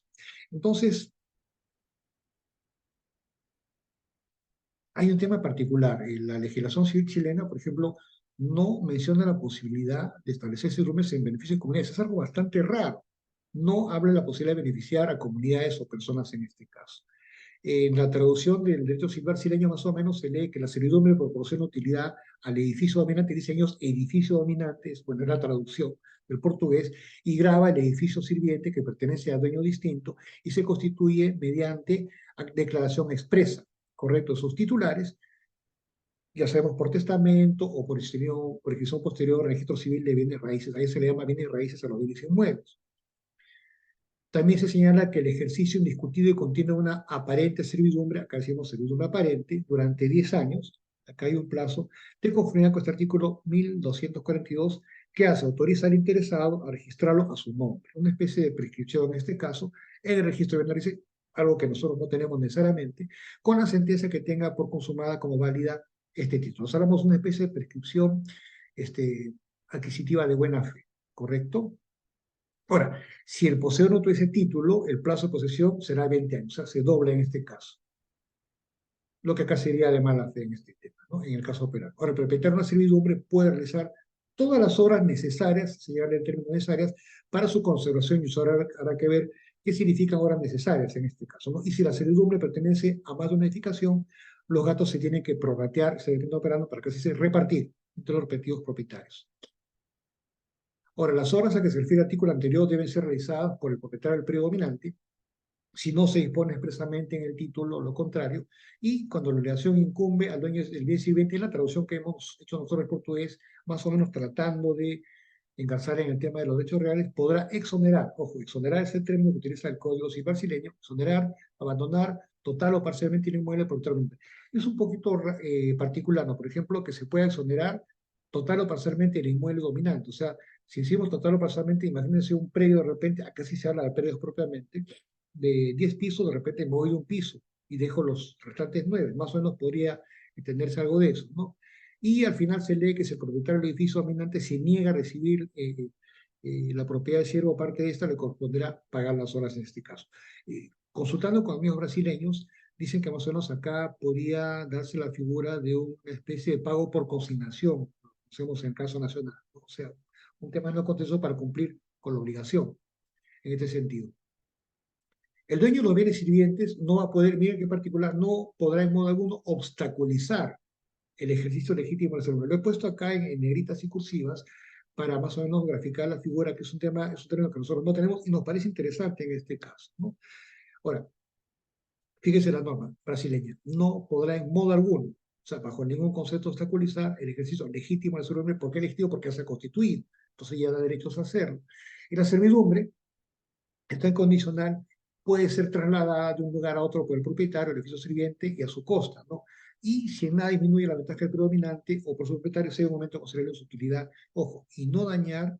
Entonces, hay un tema particular. La legislación civil chilena, por ejemplo, no menciona la posibilidad de establecer servidumbre en beneficio de comunidades. Es algo bastante raro. No habla de la posibilidad de beneficiar a comunidades o personas en este caso. En la traducción del derecho civil brasileño más o menos se lee que la servidumbre proporciona utilidad al edificio dominante, dicen ellos edificio dominante, es poner la traducción del portugués, y grava el edificio sirviente que pertenece a dueño distinto y se constituye mediante declaración expresa, correcto, sus titulares, ya sabemos por testamento o por ejecución posterior, registro civil de bienes raíces, ahí se le llama bienes raíces a los bienes inmuebles. También se señala que el ejercicio indiscutido contiene una aparente servidumbre, acá decimos servidumbre aparente, durante 10 años, acá hay un plazo, de conformidad con este artículo 1242, que hace, autoriza al interesado a registrarlo a su nombre. Una especie de prescripción en este caso, en el registro de bienes, algo que nosotros no tenemos necesariamente, con la sentencia que tenga por consumada como válida este título. Nos hablamos de una especie de prescripción adquisitiva de buena fe, ¿correcto? Ahora, si el poseedor no tuviese título, el plazo de posesión será 20 años, o sea, se dobla en este caso. Lo que acá sería de mala fe en este tema, ¿no? En el caso operal. Ahora, el propietario de una servidumbre puede realizar todas las obras necesarias, se llama el término necesarias, para su conservación, y eso habrá que ver qué significan obras necesarias en este caso, ¿no? Y si la servidumbre pertenece a más de una edificación, los gastos se tienen que prorratear, se deben operando para que se repartir entre los respectivos propietarios. Ahora, las obras a que se refiere el artículo anterior deben ser realizadas por el propietario del predio dominante, si no se dispone expresamente en el título lo contrario, y cuando la obligación incumbe al dueño del bien sirviente, en la traducción que hemos hecho nosotros en portugués, más o menos tratando de engarzar en el tema de los derechos reales, podrá exonerar, ojo, exonerar es el término que utiliza el Código Civil brasileño, exonerar, abandonar total o parcialmente el inmueble por totalmente. Es un poquito particular, ¿no? Por ejemplo, que se pueda exonerar total o parcialmente el inmueble dominante, o sea, si hicimos total o parcialmente, imagínense un predio de repente, acá sí se habla de predios propiamente, de 10 pisos, de repente me voy de un piso y dejo los restantes 9, más o menos podría entenderse algo de eso, ¿no? Y al final se lee que si el propietario del edificio dominante se niega a recibir la propiedad de siervo, parte de esta le corresponderá pagar las horas en este caso. Consultando con amigos brasileños, dicen que más o menos acá podría darse la figura de una especie de pago por consignación, como hacemos en el caso nacional, ¿no? O sea, un tema no contexto para cumplir con la obligación en este sentido. El dueño de los bienes sirvientes no va a poder, miren qué particular, no podrá en modo alguno obstaculizar el ejercicio legítimo del ser humano. Lo he puesto acá en negritas y cursivas para más o menos graficar la figura, que es un tema que nosotros no tenemos y nos parece interesante en este caso, ¿no? Ahora, fíjese la norma brasileña, no podrá en modo alguno, o sea, bajo ningún concepto obstaculizar el ejercicio legítimo de la servidumbre. ¿Por qué legítimo? Porque ya se ha constituido, entonces ya da derechos a hacerlo. Y la servidumbre está en condicional, puede ser trasladada de un lugar a otro por el propietario, el edificio sirviente y a su costa, ¿no? Y si en nada disminuye la ventaja del predominante o por su propietario, sea un momento de considerarle su utilidad, ojo, y no dañar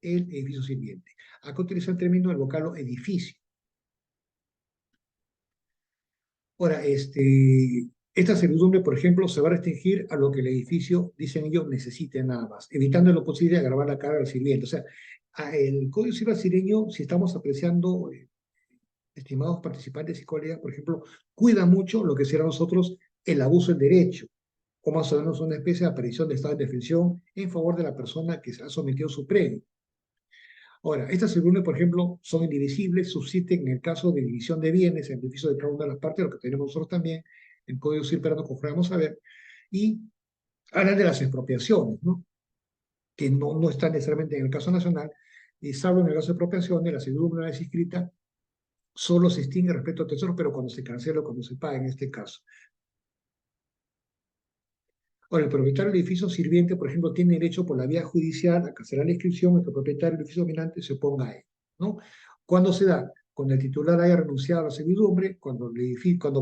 el edificio sirviente. Acá utiliza el término del vocablo edificio. Ahora, esta servidumbre, por ejemplo, se va a restringir a lo que el edificio, dicen ellos, necesite nada más, evitando en lo posible agravar la carga al sirviente. O sea, el Código Civil brasileño, si estamos apreciando, estimados participantes y colegas, por ejemplo, cuida mucho lo que será nosotros el abuso del derecho, o más o menos una especie de aparición de estado de defensión en favor de la persona que se ha sometido a su premio. Ahora, estas segundas, por ejemplo, son indivisibles, subsisten en el caso de división de bienes en beneficio de cada una de las partes, lo que tenemos nosotros también en Código Civil Penal, como vamos a ver, y hablan de las expropiaciones, ¿no? Que no están necesariamente en el caso nacional, y salvo en el caso de expropiaciones, la servidumbre una vez inscrita solo se extingue respecto al tesoro, pero cuando se cancela o cuando se paga en este caso. Ahora, el propietario del edificio sirviente, por ejemplo, tiene derecho por la vía judicial a cancelar la inscripción y que el propietario del edificio dominante se oponga a él, ¿no? ¿Cuándo se da? Cuando el titular haya renunciado a la servidumbre, cuando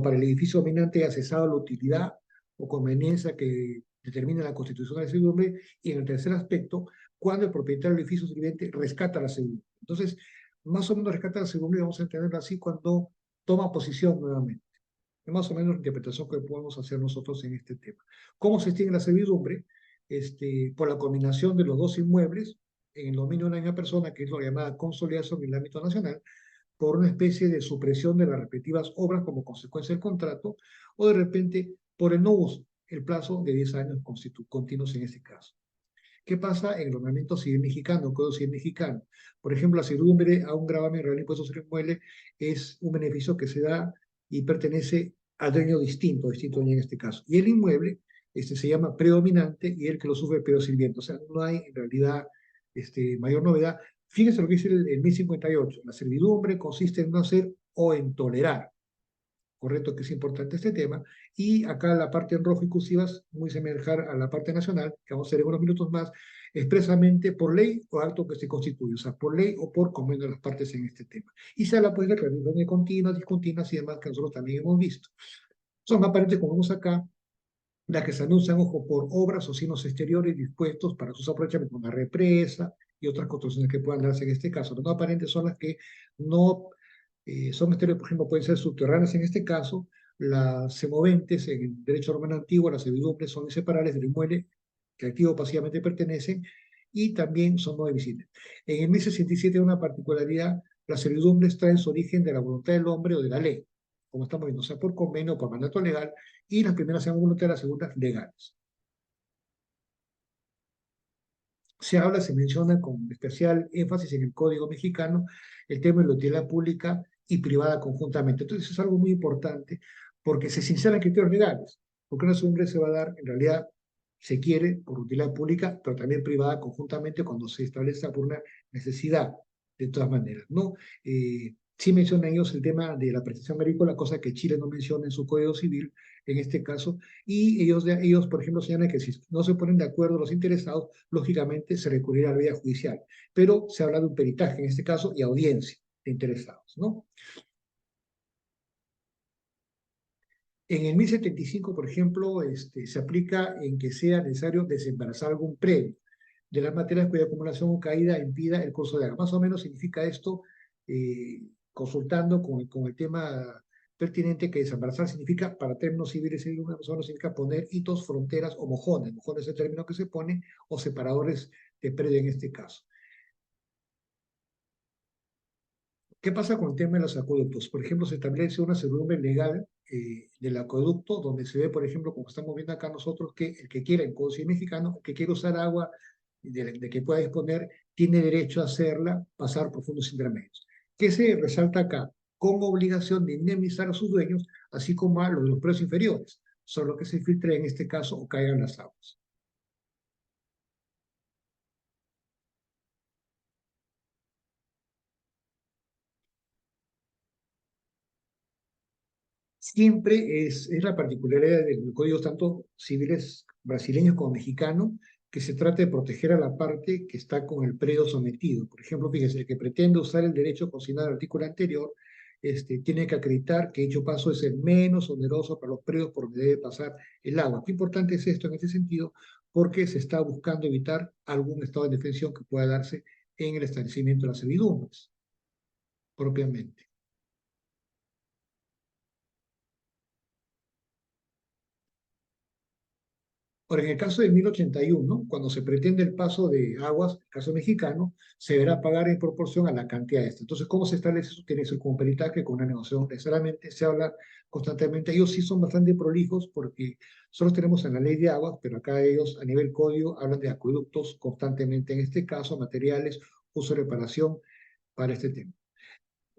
para el edificio dominante haya cesado la utilidad o conveniencia que determina la constitución de la servidumbre, y en el tercer aspecto, cuando el propietario del edificio sirviente rescata la servidumbre. Entonces, más o menos rescata la servidumbre, vamos a entenderlo así, cuando toma posición nuevamente. Es más o menos la interpretación que podemos hacer nosotros en este tema. ¿Cómo se extingue la servidumbre? Por la combinación de los dos inmuebles en el dominio de una misma persona, que es la llamada consolidación en el ámbito nacional, por una especie de supresión de las respectivas obras como consecuencia del contrato, o de repente por el no uso, el plazo de 10 años continuos en este caso. ¿Qué pasa en el ordenamiento civil mexicano, el Código Civil mexicano? Por ejemplo, la servidumbre a un gravamen real impuesto sobre inmueble es un beneficio que se da y pertenece al dueño distinto dueño en este caso. Y el inmueble se llama predominante y el que lo sufre pero sirviente. O sea, no hay en realidad mayor novedad. Fíjense lo que dice el 1058. La servidumbre consiste en no hacer o en tolerar, correcto, que es importante este tema, y acá la parte en rojo y cursivas, muy similar a la parte nacional, que vamos a hacer en unos minutos más, expresamente por ley o acto que se constituye, o sea, por ley o por convenio de las partes en este tema. Y se habla pues de reuniones continuas, discontinuas y demás que nosotros también hemos visto. Son aparentes, como vemos acá, las que se anuncian, ojo, por obras o signos exteriores dispuestos para sus aprovechamientos, una represa y otras construcciones que puedan darse en este caso. Las no aparentes son las que no son exteriores, por ejemplo, pueden ser subterráneas en este caso, las semoventes en el derecho romano antiguo, las servidumbres son inseparables del inmueble que activo o pasivamente pertenecen y también son no divisibles. En el 1067 una particularidad, las servidumbres traen su origen de la voluntad del hombre o de la ley, como estamos viendo, o sea, por convenio o por mandato legal, y las primeras sean voluntarias, las segundas legales. Se menciona con especial énfasis en el Código Mexicano el tema de la utilidad pública y privada conjuntamente. Entonces, eso es algo muy importante porque se sinceran criterios legales, porque una servidumbre se va a dar, en realidad, se quiere por utilidad pública, pero también privada conjuntamente cuando se establezca por una necesidad, de todas maneras, ¿no? Sí mencionan ellos el tema de la prestación agrícola, cosa que Chile no menciona en su Código Civil, en este caso, y ellos, por ejemplo, señalan que si no se ponen de acuerdo los interesados, lógicamente se recurrirá a la vía judicial, pero se habla de un peritaje en este caso y audiencia de interesados, ¿no? En el 1075, por ejemplo, se aplica en que sea necesario desembarazar algún premio de las materias cuya acumulación o caída impida el curso de agua. Más o menos significa esto, consultando con el tema pertinente, que desembarazar significa, para términos civiles, más o menos significa poner hitos, fronteras o mojones. Mojones es el término que se pone, o separadores de predio en este caso. ¿Qué pasa con el tema de los acueductos? Por ejemplo, se establece una servidumbre legal del acueducto, donde se ve, por ejemplo, como estamos viendo acá nosotros, que el que quiera, en Código Civil mexicano, el que quiera usar agua de que pueda disponer, tiene derecho a hacerla pasar por fondos intermedios. ¿Qué se resalta acá? Con obligación de indemnizar a sus dueños, así como a los de los precios inferiores, solo que se filtre en este caso o caigan las aguas. Siempre es la particularidad de los códigos tanto civiles brasileños como mexicanos que se trata de proteger a la parte que está con el predio sometido. Por ejemplo, fíjese, el que pretende usar el derecho consignado al artículo anterior tiene que acreditar que dicho paso es el menos oneroso para los predios por donde debe pasar el agua. Qué importante es esto en este sentido, porque se está buscando evitar algún estado de indefensión que pueda darse en el establecimiento de las servidumbres, propiamente. Ahora, en el caso de 1081, cuando se pretende el paso de aguas, en el caso mexicano, se deberá pagar en proporción a la cantidad de esta. Entonces, ¿cómo se establece eso? Tiene que ser con un peritaje, con una negociación. Necesariamente se habla constantemente. Ellos sí son bastante prolijos porque solo tenemos en la ley de aguas, pero acá ellos a nivel código hablan de acueductos constantemente. En este caso, materiales, uso y reparación para este tema.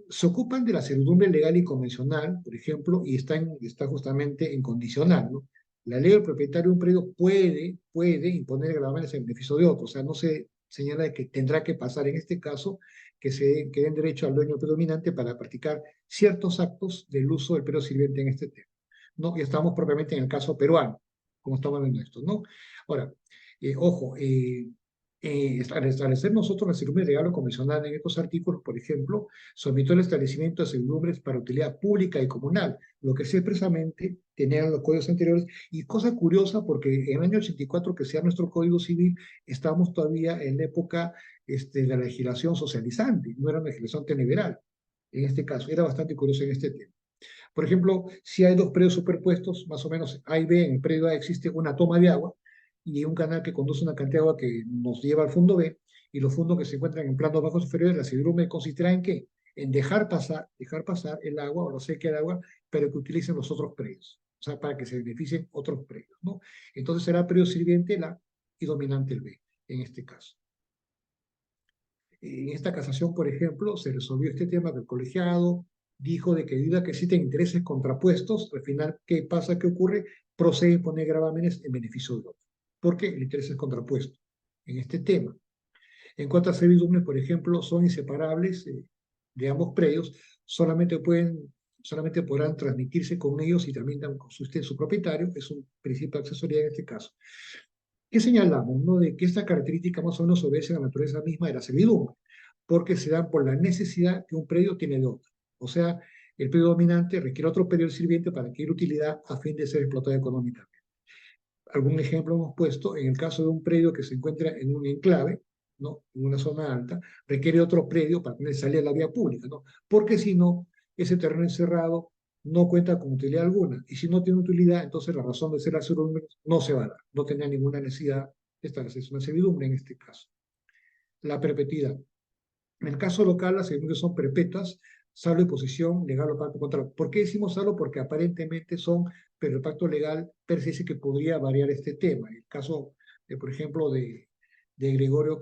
Se ocupan de la servidumbre legal y convencional, por ejemplo, y está justamente en condicional, ¿no? La ley del propietario de un predio puede imponer gravámenes en beneficio de otro, o sea, no se señala de que tendrá que pasar en este caso que den derecho al dueño predominante para practicar ciertos actos del uso del predio sirviente en este tema, ¿no? Y estamos propiamente en el caso peruano, como estamos viendo esto, ¿no? Ahora, ojo, al establecer nosotros la servidumbre legal o convencional en estos artículos, por ejemplo, sometió el establecimiento de servidumbres para utilidad pública y comunal, lo que sí expresamente tenían los códigos anteriores. Y cosa curiosa, porque en el año 84 que sea nuestro Código Civil, estábamos todavía en la época de la legislación socializante, no era una legislación teneveral. En este caso, era bastante curioso en este tema. Por ejemplo, si hay dos predios superpuestos, más o menos A y B, en el predio A existe una toma de agua y un canal que conduce una cantidad de agua que nos lleva al fondo B, y los fondos que se encuentran en planos bajos superiores, la servidumbre consistirá en qué? En dejar pasar el agua o la sequía de agua, pero que utilicen los otros predios, o sea, para que se beneficien otros predios, ¿no? Entonces será predio sirviente el A y dominante el B, en este caso. En esta casación, por ejemplo, se resolvió este tema del colegiado, dijo de que debido a que existen intereses contrapuestos, al final, ¿qué pasa? ¿Qué ocurre? Procede a imponer gravámenes en beneficio de otro, porque el interés es contrapuesto en este tema. En cuanto a servidumbres, por ejemplo, son inseparables de ambos predios, solamente podrán transmitirse con ellos y también con su propietario, es un principio de asesoría en este caso. ¿Qué señalamos? ¿No? De que esta característica más o menos obedece a la naturaleza misma de la servidumbre, porque se dan por la necesidad que un predio tiene de otro. O sea, el predio dominante requiere otro predio sirviente para adquirir utilidad a fin de ser explotado económicamente. Algún ejemplo hemos puesto, en el caso de un predio que se encuentra en un enclave, ¿no? En una zona alta, requiere otro predio para poder salir a la vía pública, ¿no? Porque si no, ese terreno encerrado no cuenta con utilidad alguna. Y si no tiene utilidad, entonces la razón de ser la servidumbre no se va a dar. No tendría ninguna necesidad de establecerse una servidumbre en este caso. La perpetuidad. En el caso local, las servidumbres son perpetuas, salvo imposición legal o pacto contrario. ¿Por qué decimos salvo? Porque aparentemente son, pero el pacto legal per se dice que podría variar este tema. El caso, por ejemplo, de Gregorio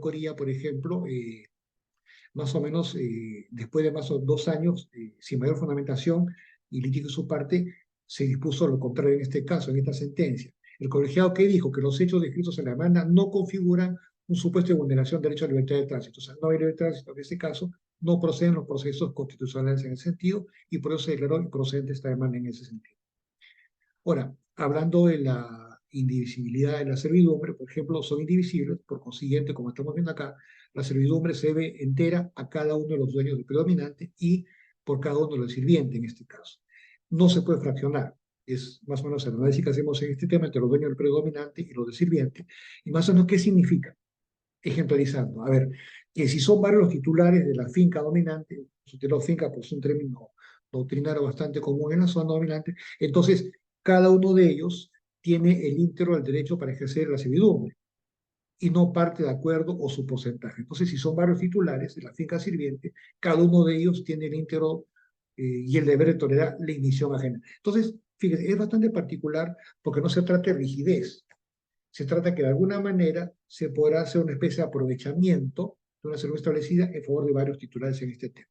Corilla, por ejemplo, más o menos después de más o 2 años, sin mayor fundamentación y litigio su parte, se dispuso lo contrario en este caso, en esta sentencia. El colegiado que dijo que los hechos descritos en la demanda no configuran un supuesto de vulneración del derecho a la libertad de tránsito. O sea, no hay libertad de tránsito en este caso, no proceden los procesos constitucionales en ese sentido y por eso se declaró improcedente esta demanda en ese sentido. Ahora, hablando de la indivisibilidad de la servidumbre, por ejemplo, son indivisibles, por consiguiente, como estamos viendo acá, la servidumbre se debe entera a cada uno de los dueños del predominante y por cada uno de los sirvientes en este caso. No se puede fraccionar, es más o menos el análisis que hacemos en este tema entre los dueños del predominante y los del sirviente, y más o menos qué significa, ejemplarizando. A ver, que si son varios los titulares de la finca dominante, su titular finca pues, es un término doctrinario bastante común en la zona dominante, entonces cada uno de ellos tiene el íntero del derecho para ejercer la servidumbre y no parte de acuerdo o su porcentaje. Entonces, si son varios titulares de la finca sirviente, cada uno de ellos tiene el íntero y el deber de tolerar la ignición ajena. Entonces, fíjense, es bastante particular porque no se trata de rigidez, se trata que de alguna manera se podrá hacer una especie de aprovechamiento de una servidumbre establecida en favor de varios titulares en este tema.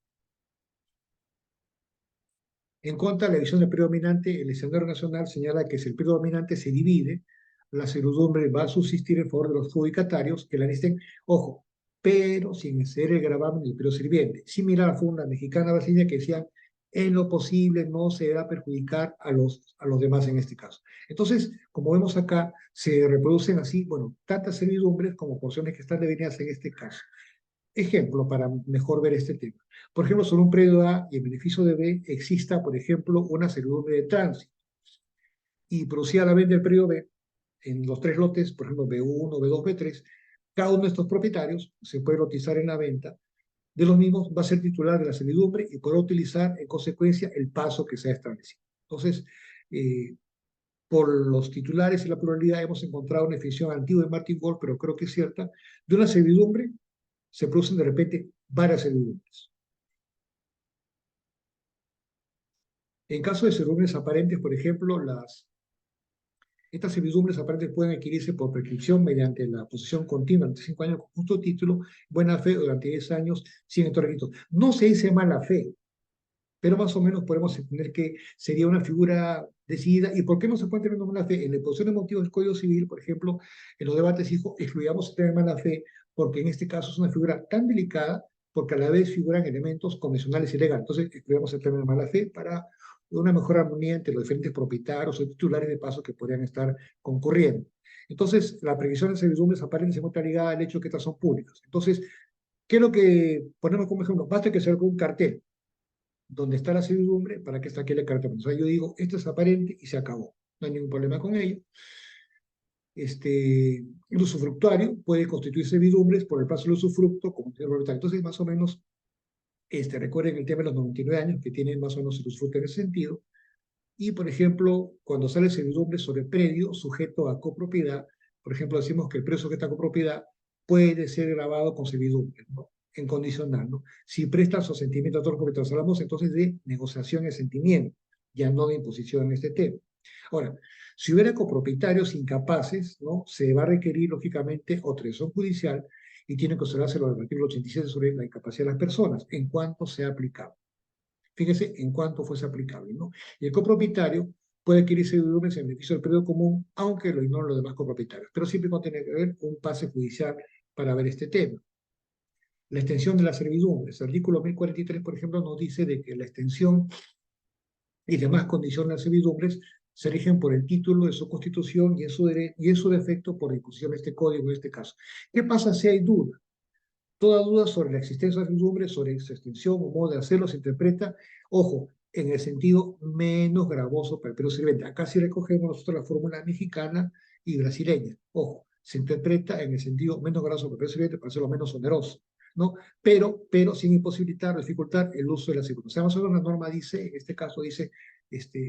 En contra de la división del periodo dominante, el escenario nacional señala que si el periodo dominante se divide, la servidumbre va a subsistir en favor de los adjudicatarios que la necesiten, ojo, pero sin exceder el gravamen del periodo sirviente. Similar a la funda mexicana brasileña que decían en lo posible no se va a perjudicar a los demás en este caso. Entonces, como vemos acá, se reproducen así, bueno, tantas servidumbres como porciones que están devenidas en este caso. Ejemplo, para mejor ver este tema. Por ejemplo, sobre un predio A y en beneficio de B exista, por ejemplo, una servidumbre de tránsito y producida a la vez del predio B en los tres lotes, por ejemplo, B1, B2, B3, cada uno de estos propietarios se puede lotizar en la venta de los mismos, va a ser titular de la servidumbre y podrá utilizar en consecuencia el paso que se ha establecido. Entonces, eh, por los titulares y la pluralidad hemos encontrado una definición antigua de Martin Gold, pero creo que es cierta, de una servidumbre se producen de repente varias servidumbres. En caso de servidumbres aparentes, por ejemplo, estas servidumbres aparentes pueden adquirirse por prescripción mediante la posesión continua durante 5 años con justo título, buena fe durante 10 años sin estos requisitos. No se dice mala fe, pero más o menos podemos entender que sería una figura decidida. ¿Y por qué no se puede tener mala fe? En la exposición de motivos del Código Civil, por ejemplo, en los debates excluyamos tener mala fe, porque en este caso es una figura tan delicada, porque a la vez figuran elementos convencionales y legales. Entonces, excluyamos el término mala fe para una mejor armonía entre los diferentes propietarios o titulares de paso que podrían estar concurriendo. Entonces, la previsión de servidumbres aparentes se encuentra ligada al hecho de que estas son públicas. Entonces, ¿qué es lo que ponemos como ejemplo? Basta que se haga un cartel donde está la servidumbre para que saque la carta. O sea, yo digo, esto es aparente y se acabó. No hay ningún problema con ello. El usufructuario puede constituir servidumbres por el plazo del usufructo como tiene propietario. Entonces, más o menos, recuerden el tema de los 99 años, que tienen más o menos el usufructo en ese sentido. Y, por ejemplo, cuando sale servidumbre sobre predio sujeto a copropiedad, por ejemplo, decimos que el predio sujeto a copropiedad puede ser grabado con servidumbre, ¿no? En condicional, ¿no? Si prestan su asentimiento a todos los propietarios, hablamos entonces de negociación y asentimiento, ya no de imposición en este tema. Ahora, si hubiera copropietarios incapaces, ¿no? Se va a requerir, lógicamente, autorización judicial y tiene que observarse lo del artículo 87 sobre la incapacidad de las personas, en cuanto sea aplicable. Fíjese en cuánto fuese aplicable, ¿no? Y el copropietario puede adquirir servidumbres en beneficio del periodo común, aunque lo ignoren los demás copropietarios, pero siempre va a tener que haber un pase judicial para ver este tema. La extensión de las servidumbres. El artículo 1043, por ejemplo, nos dice de que la extensión y demás condiciones de las servidumbres se rigen por el título de su constitución y en su defecto por discusión de este código en este caso. ¿Qué pasa si hay duda? Toda duda sobre la existencia de servidumbre, sobre su extensión o modo de hacerlo, se interpreta, ojo, en el sentido menos gravoso para el periodo sirviente. Acá sí recogemos nosotros la fórmula mexicana y brasileña. Ojo, se interpreta en el sentido menos gravoso para el periodo sirviente para hacerlo menos oneroso, ¿no? Pero sin imposibilitar o dificultar el uso de la circunstancia. Más o menos la norma dice, en este caso dice,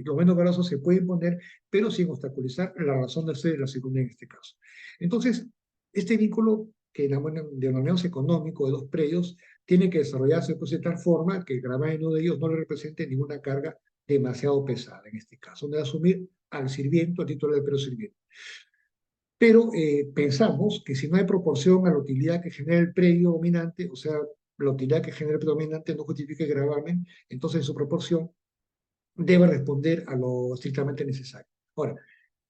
lo menos gravoso se puede imponer, pero sin obstaculizar la razón de ser de la circunstancia en este caso. Entonces, este vínculo que denominamos económico de dos predios tiene que desarrollarse pues, de tal forma que el gravamen de uno de ellos no le represente ninguna carga demasiado pesada, en este caso, donde asumir al sirviento, al título del predio sirviente. Pero pensamos que si no hay proporción a la utilidad que genera el predio dominante, o sea, la utilidad que genera el predio dominante no justifica el gravamen, entonces en su proporción debe responder a lo estrictamente necesario. Ahora,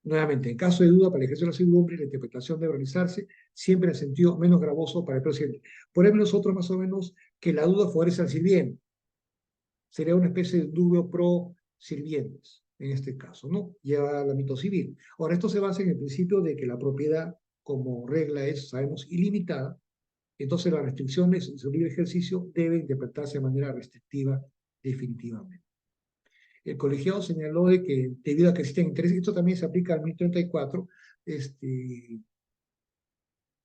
nuevamente, en caso de duda para el ejercicio de la servidumbre, la interpretación debe realizarse siempre en el sentido menos gravoso para el presidente. Por ejemplo, nosotros más o menos que la duda favorece al sirviente. Sería una especie de dubio pro sirvientes, en este caso, ¿no? Lleva al ámbito civil. Ahora, esto se basa en el principio de que la propiedad, como regla es, sabemos, ilimitada, entonces las restricciones en su libre ejercicio deben interpretarse de manera restrictiva definitivamente. El colegiado señaló de que debido a que existen intereses, esto también se aplica al 1034,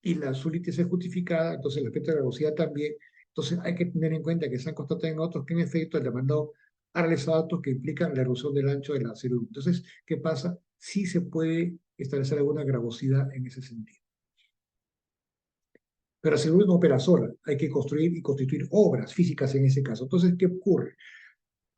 y la sulitis es justificada, entonces el aspecto de la gravosidad también. Entonces hay que tener en cuenta que se han constatado en otros que en efecto el demandado ha realizado actos que implican la erosión del ancho de la servidumbre. Entonces, ¿qué pasa? Sí se puede establecer alguna gravosidad en ese sentido. Pero la servidumbre no opera sola, hay que construir y constituir obras físicas en ese caso. Entonces, ¿qué ocurre?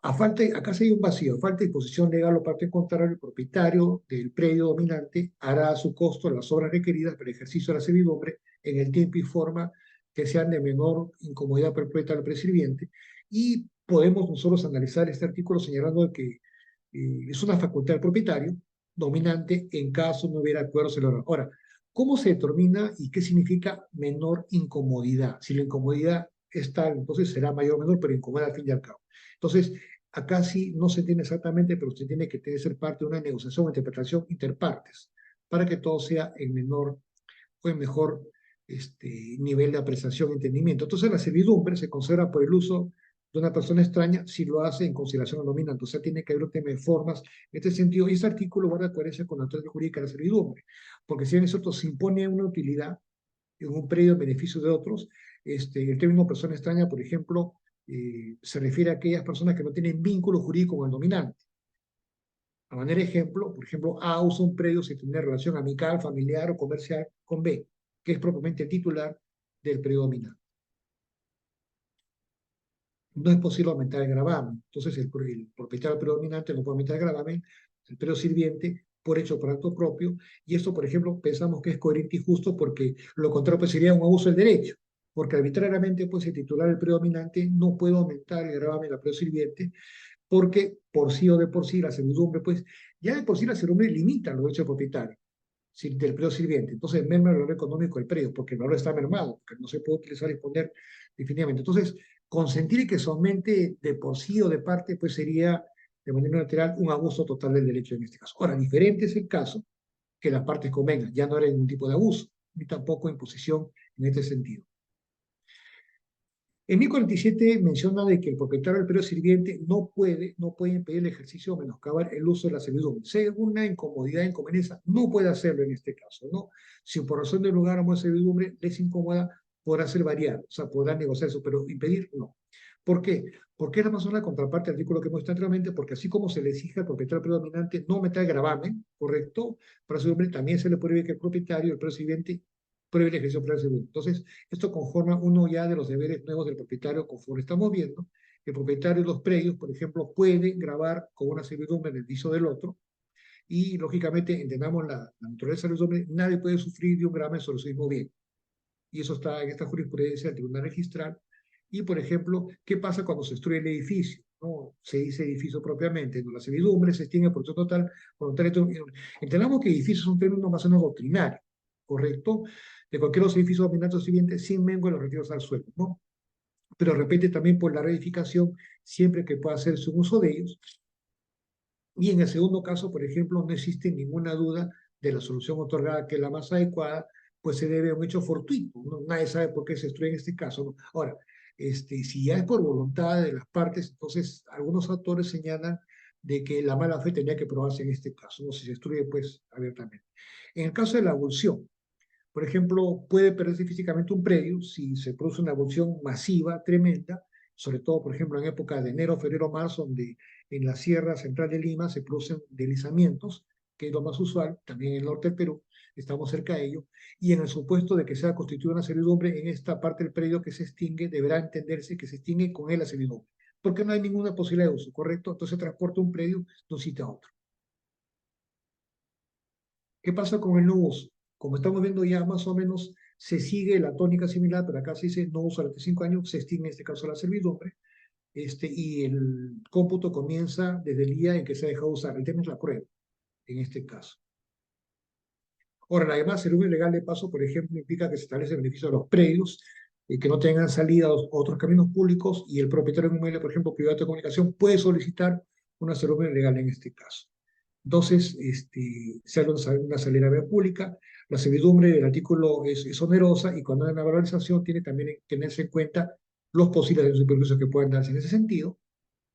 Acá se hay un vacío, a falta de disposición legal o parte contraria, el propietario del predio dominante hará a su costo las obras requeridas para el ejercicio de la servidumbre en el tiempo y forma que sean de menor incomodidad para el propietario presirviente. Y podemos nosotros analizar este artículo señalando que es una facultad del propietario dominante en caso no hubiera acuerdo celebrado. Ahora, ¿cómo se determina y qué significa menor incomodidad? Si la incomodidad es tal, entonces será mayor o menor, pero incomoda al fin y al cabo. Entonces, Acá sí no se tiene exactamente, pero usted tiene que ser parte de una negociación o interpretación interpartes para que todo sea en menor o en mejor nivel de apreciación y entendimiento. Entonces la servidumbre se considera por el uso de una persona extraña si lo hace en consideración al dominante. O sea, tiene que haber un tema de formas en este sentido. Y este artículo guarda coherencia con la naturaleza jurídica de la servidumbre, porque si bien es cierto, se impone una utilidad en un predio en beneficio de otros, el término persona extraña, por ejemplo, se refiere a aquellas personas que no tienen vínculo jurídico con el dominante. A manera de ejemplo, por ejemplo, A usa un predio sin tener relación amical, familiar o comercial con B, que es propiamente el titular del predio dominante. No es posible aumentar el gravamen. Entonces, el propietario del predio dominante no puede aumentar el gravamen, el predio sirviente, por hecho por acto propio, y esto, por ejemplo, pensamos que es coherente y justo porque lo contrario pues, sería un abuso del derecho, porque arbitrariamente pues, el titular del predio dominante no puede aumentar el gravamen del predio sirviente, porque por sí o de por sí la servidumbre, pues ya de por sí la servidumbre limita los derechos del propietario del predio sirviente. Entonces merma el valor económico del predio, porque el valor está mermado, porque no se puede utilizar y poner definitivamente. Entonces, consentir que se aumente de por sí o de parte, pues sería de manera unilateral un abuso total del derecho en este caso. Ahora, diferente es el caso que las partes convengan, ya no era ningún tipo de abuso, ni tampoco imposición en este sentido. En 1047 menciona de que el propietario del predio sirviente no puede impedir el ejercicio o menoscabar el uso de la servidumbre. Si hay alguna incomodidad, inconveniencia, no puede hacerlo en este caso, ¿no? Si por razón del lugar o de servidumbre les incomoda, podrá ser variado, o sea, podrá negociar eso, pero impedir, no. ¿Por qué? Porque es la razón la contraparte del artículo que hemos visto anteriormente, porque así como se le exige al propietario predominante no meter gravamen, ¿correcto? Para servidumbre también se le prohíbe que el propietario, el predio sirviente, prohíbe el ejercicio para el segundo. Entonces, esto conforma uno ya de los deberes nuevos del propietario conforme estamos viendo. El propietario de los predios, por ejemplo, puede grabar con una servidumbre en el piso del otro y, lógicamente, entendamos la naturaleza de la servidumbre, nadie puede sufrir de un gravamen sobre su mismo bien. Y eso está en esta jurisprudencia del Tribunal Registral. Y, por ejemplo, ¿qué pasa cuando se destruye el edificio? No se dice edificio propiamente, no, la servidumbre se extingue por total, voluntario. Entendamos que edificio es un término más o menos doctrinario, ¿correcto? De cualquier otro edificio dominante o sirviente sin mengo de los retiros al suelo, ¿no? Pero repite también por la reedificación siempre que pueda hacerse un uso de ellos. Y en el segundo caso, por ejemplo, no existe ninguna duda de la solución otorgada que es la más adecuada, pues se debe a un hecho fortuito, ¿no? Nadie sabe por qué se destruye en este caso, ¿no? Ahora, si ya es por voluntad de las partes, entonces algunos autores señalan de que la mala fe tenía que probarse en este caso, ¿no? Si se destruye, pues, abiertamente. En el caso de la abulsión, por ejemplo, puede perderse físicamente un predio si se produce una evolución masiva, tremenda, sobre todo, por ejemplo, en época de enero, febrero, marzo, donde en la sierra central de Lima se producen deslizamientos, que es lo más usual, también en el norte del Perú, estamos cerca de ello, y en el supuesto de que sea constituida una servidumbre, en esta parte del predio que se extingue, deberá entenderse que se extingue con él la servidumbre, porque no hay ninguna posibilidad de uso, ¿correcto? Entonces transporta un predio de un sitio a otro. ¿Qué pasa con el no uso? Como estamos viendo ya más o menos se sigue la tónica similar, pero acá se dice no uso durante 5 años, se extingue en este caso la servidumbre, y el cómputo comienza desde el día en que se ha dejado usar. El tema es la prueba, en este caso. Ahora, además, servidumbre legal de paso, por ejemplo, implica que se establece beneficio de los predios, que no tengan salida a otros caminos públicos, y el propietario de un inmueble, por ejemplo, privado de comunicación, puede solicitar una servidumbre legal en este caso. Entonces, se hace una salida vía pública, la servidumbre del artículo es onerosa y cuando hay una valorización tiene también que tenerse en cuenta los posibles daños y perjuicios que puedan darse en ese sentido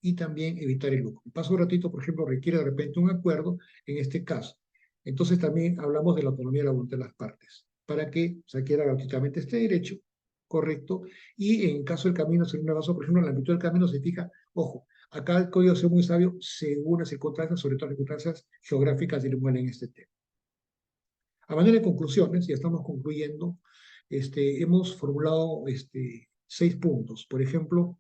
y también evitar el lucro. El paso gratuito, por ejemplo, requiere de repente un acuerdo en este caso. Entonces también hablamos de la autonomía de la voluntad de las partes para que se adquiera gratuitamente este derecho, correcto, y en caso del camino, según una razón, por ejemplo, en el ámbito del camino se fija, ojo, acá el código es muy sabio según las circunstancias, sobre todo las circunstancias geográficas del inmueble en este tema. A manera de conclusiones, ya estamos concluyendo, hemos formulado 6 puntos. Por ejemplo,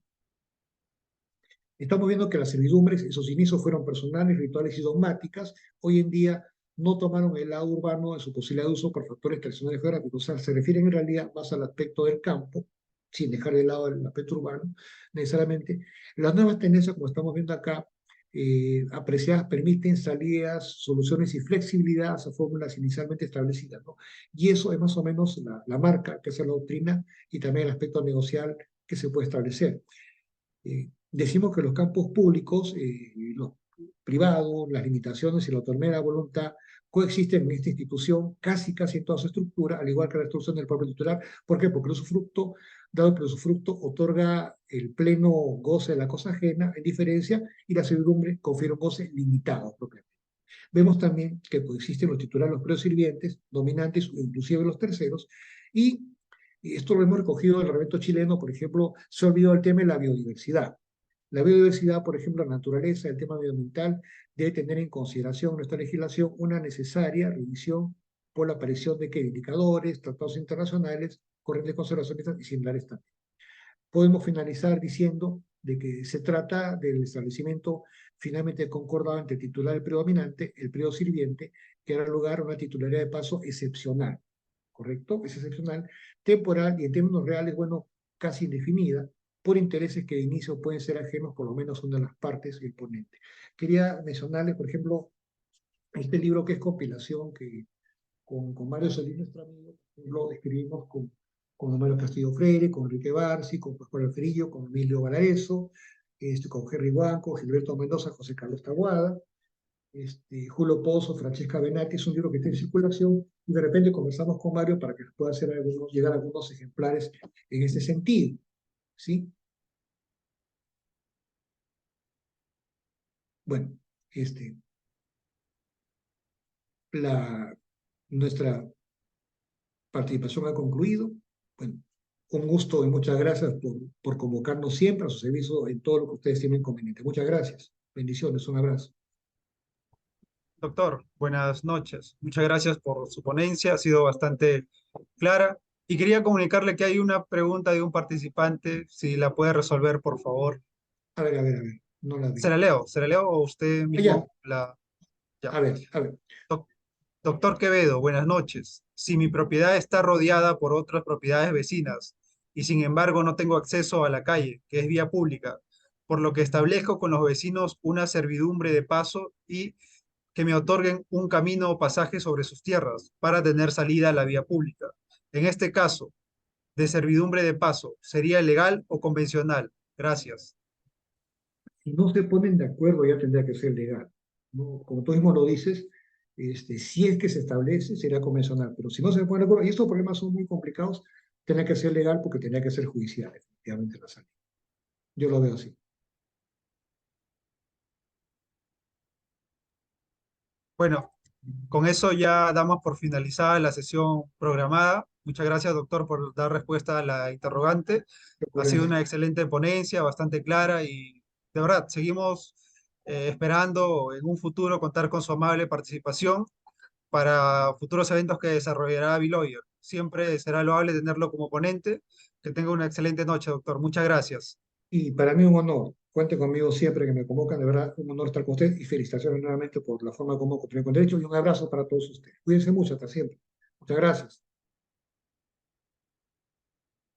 estamos viendo que las servidumbres en sus inicios fueron personales, rituales y dogmáticas. Hoy en día no tomaron el lado urbano de su posibilidad de uso por factores tradicionales geográficos. O sea, se refieren en realidad más al aspecto del campo, sin dejar de lado el aspecto urbano, necesariamente. Las nuevas tendencias, como estamos viendo acá, apreciadas permiten salidas, soluciones y flexibilidad a esas fórmulas inicialmente establecidas, ¿no? Y eso es más o menos la marca, que es la doctrina, y también el aspecto negocial que se puede establecer. decimos que los campos públicos, los privados, las limitaciones y la autonomía de la voluntad coexisten en esta institución casi en toda su estructura, al igual que la instrucción del propio titular. ¿Por qué? Porque el usufructo, dado que el usufructo otorga el pleno goce de la cosa ajena, en diferencia, y la servidumbre confiere un goce limitado propiamente. Vemos también que coexisten los titulares, los preos sirvientes, dominantes o inclusive los terceros, y esto lo hemos recogido del reglamento chileno. Por ejemplo, se olvidó el tema de la biodiversidad. La biodiversidad, por ejemplo, la naturaleza, el tema medioambiental, debe tener en consideración nuestra legislación una necesaria revisión por la aparición de ¿qué? Indicadores, tratados internacionales, corrientes conservacionistas y similares también. Podemos finalizar diciendo de que se trata del establecimiento finalmente concordado entre el titular del predominante, el periodo sirviente, que dará lugar a una titularidad de paso excepcional, ¿correcto? Es excepcional, temporal y en términos reales, bueno, casi indefinida, por intereses que de inicio pueden ser ajenos por lo menos una de las partes del ponente. Quería mencionarles, por ejemplo, este libro que es compilación, que con Mario Solís, nuestro amigo, lo escribimos con Mario Castillo Freire, con Enrique Barsi, con Pascual Alferillo, con Emilio Valareso, con Henry Huanco, Gilberto Mendoza, José Carlos Taboada, Julio Pozo, Francesca Benatti. Es un libro que está en circulación y de repente conversamos con Mario para que nos pueda hacer llegar algunos ejemplares en este sentido, ¿sí? Bueno, la, nuestra participación ha concluido. Bueno, un gusto y muchas gracias por convocarnos siempre a su servicio en todo lo que ustedes tienen conveniente. Muchas gracias. Bendiciones, un abrazo. Doctor, buenas noches. Muchas gracias por su ponencia, ha sido bastante clara. Y quería comunicarle que hay una pregunta de un participante, si la puede resolver, por favor. A ver, no la vi. Se la leo o usted Ya, mismo la... Ya. a ver. Doc- Doctor Quevedo, buenas noches. Si mi propiedad está rodeada por otras propiedades vecinas y sin embargo no tengo acceso a la calle, que es vía pública, por lo que establezco con los vecinos una servidumbre de paso y que me otorguen un camino o pasaje sobre sus tierras para tener salida a la vía pública. En este caso, de servidumbre de paso, ¿sería legal o convencional? Gracias. Si no se ponen de acuerdo, ya tendría que ser legal, ¿no? Como tú mismo lo dices, si es que se establece, será convencional, pero si no se ponen de acuerdo, y estos problemas son muy complicados, tendría que ser legal porque tendría que ser judicial, efectivamente, la salida. Yo lo veo así. Bueno, con eso ya damos por finalizada la sesión programada. Muchas gracias, doctor, por dar respuesta a la interrogante. Ha sido una excelente ponencia, bastante clara y de verdad, seguimos esperando en un futuro contar con su amable participación para futuros eventos que desarrollará Biloyer. Siempre será loable tenerlo como ponente. Que tenga una excelente noche, doctor. Muchas gracias. Y para mí un honor. Cuente conmigo siempre que me convocan. De verdad, un honor estar con usted y felicitaciones nuevamente por la forma como continúe con derecho y un abrazo para todos ustedes. Cuídense mucho, hasta siempre. Muchas gracias.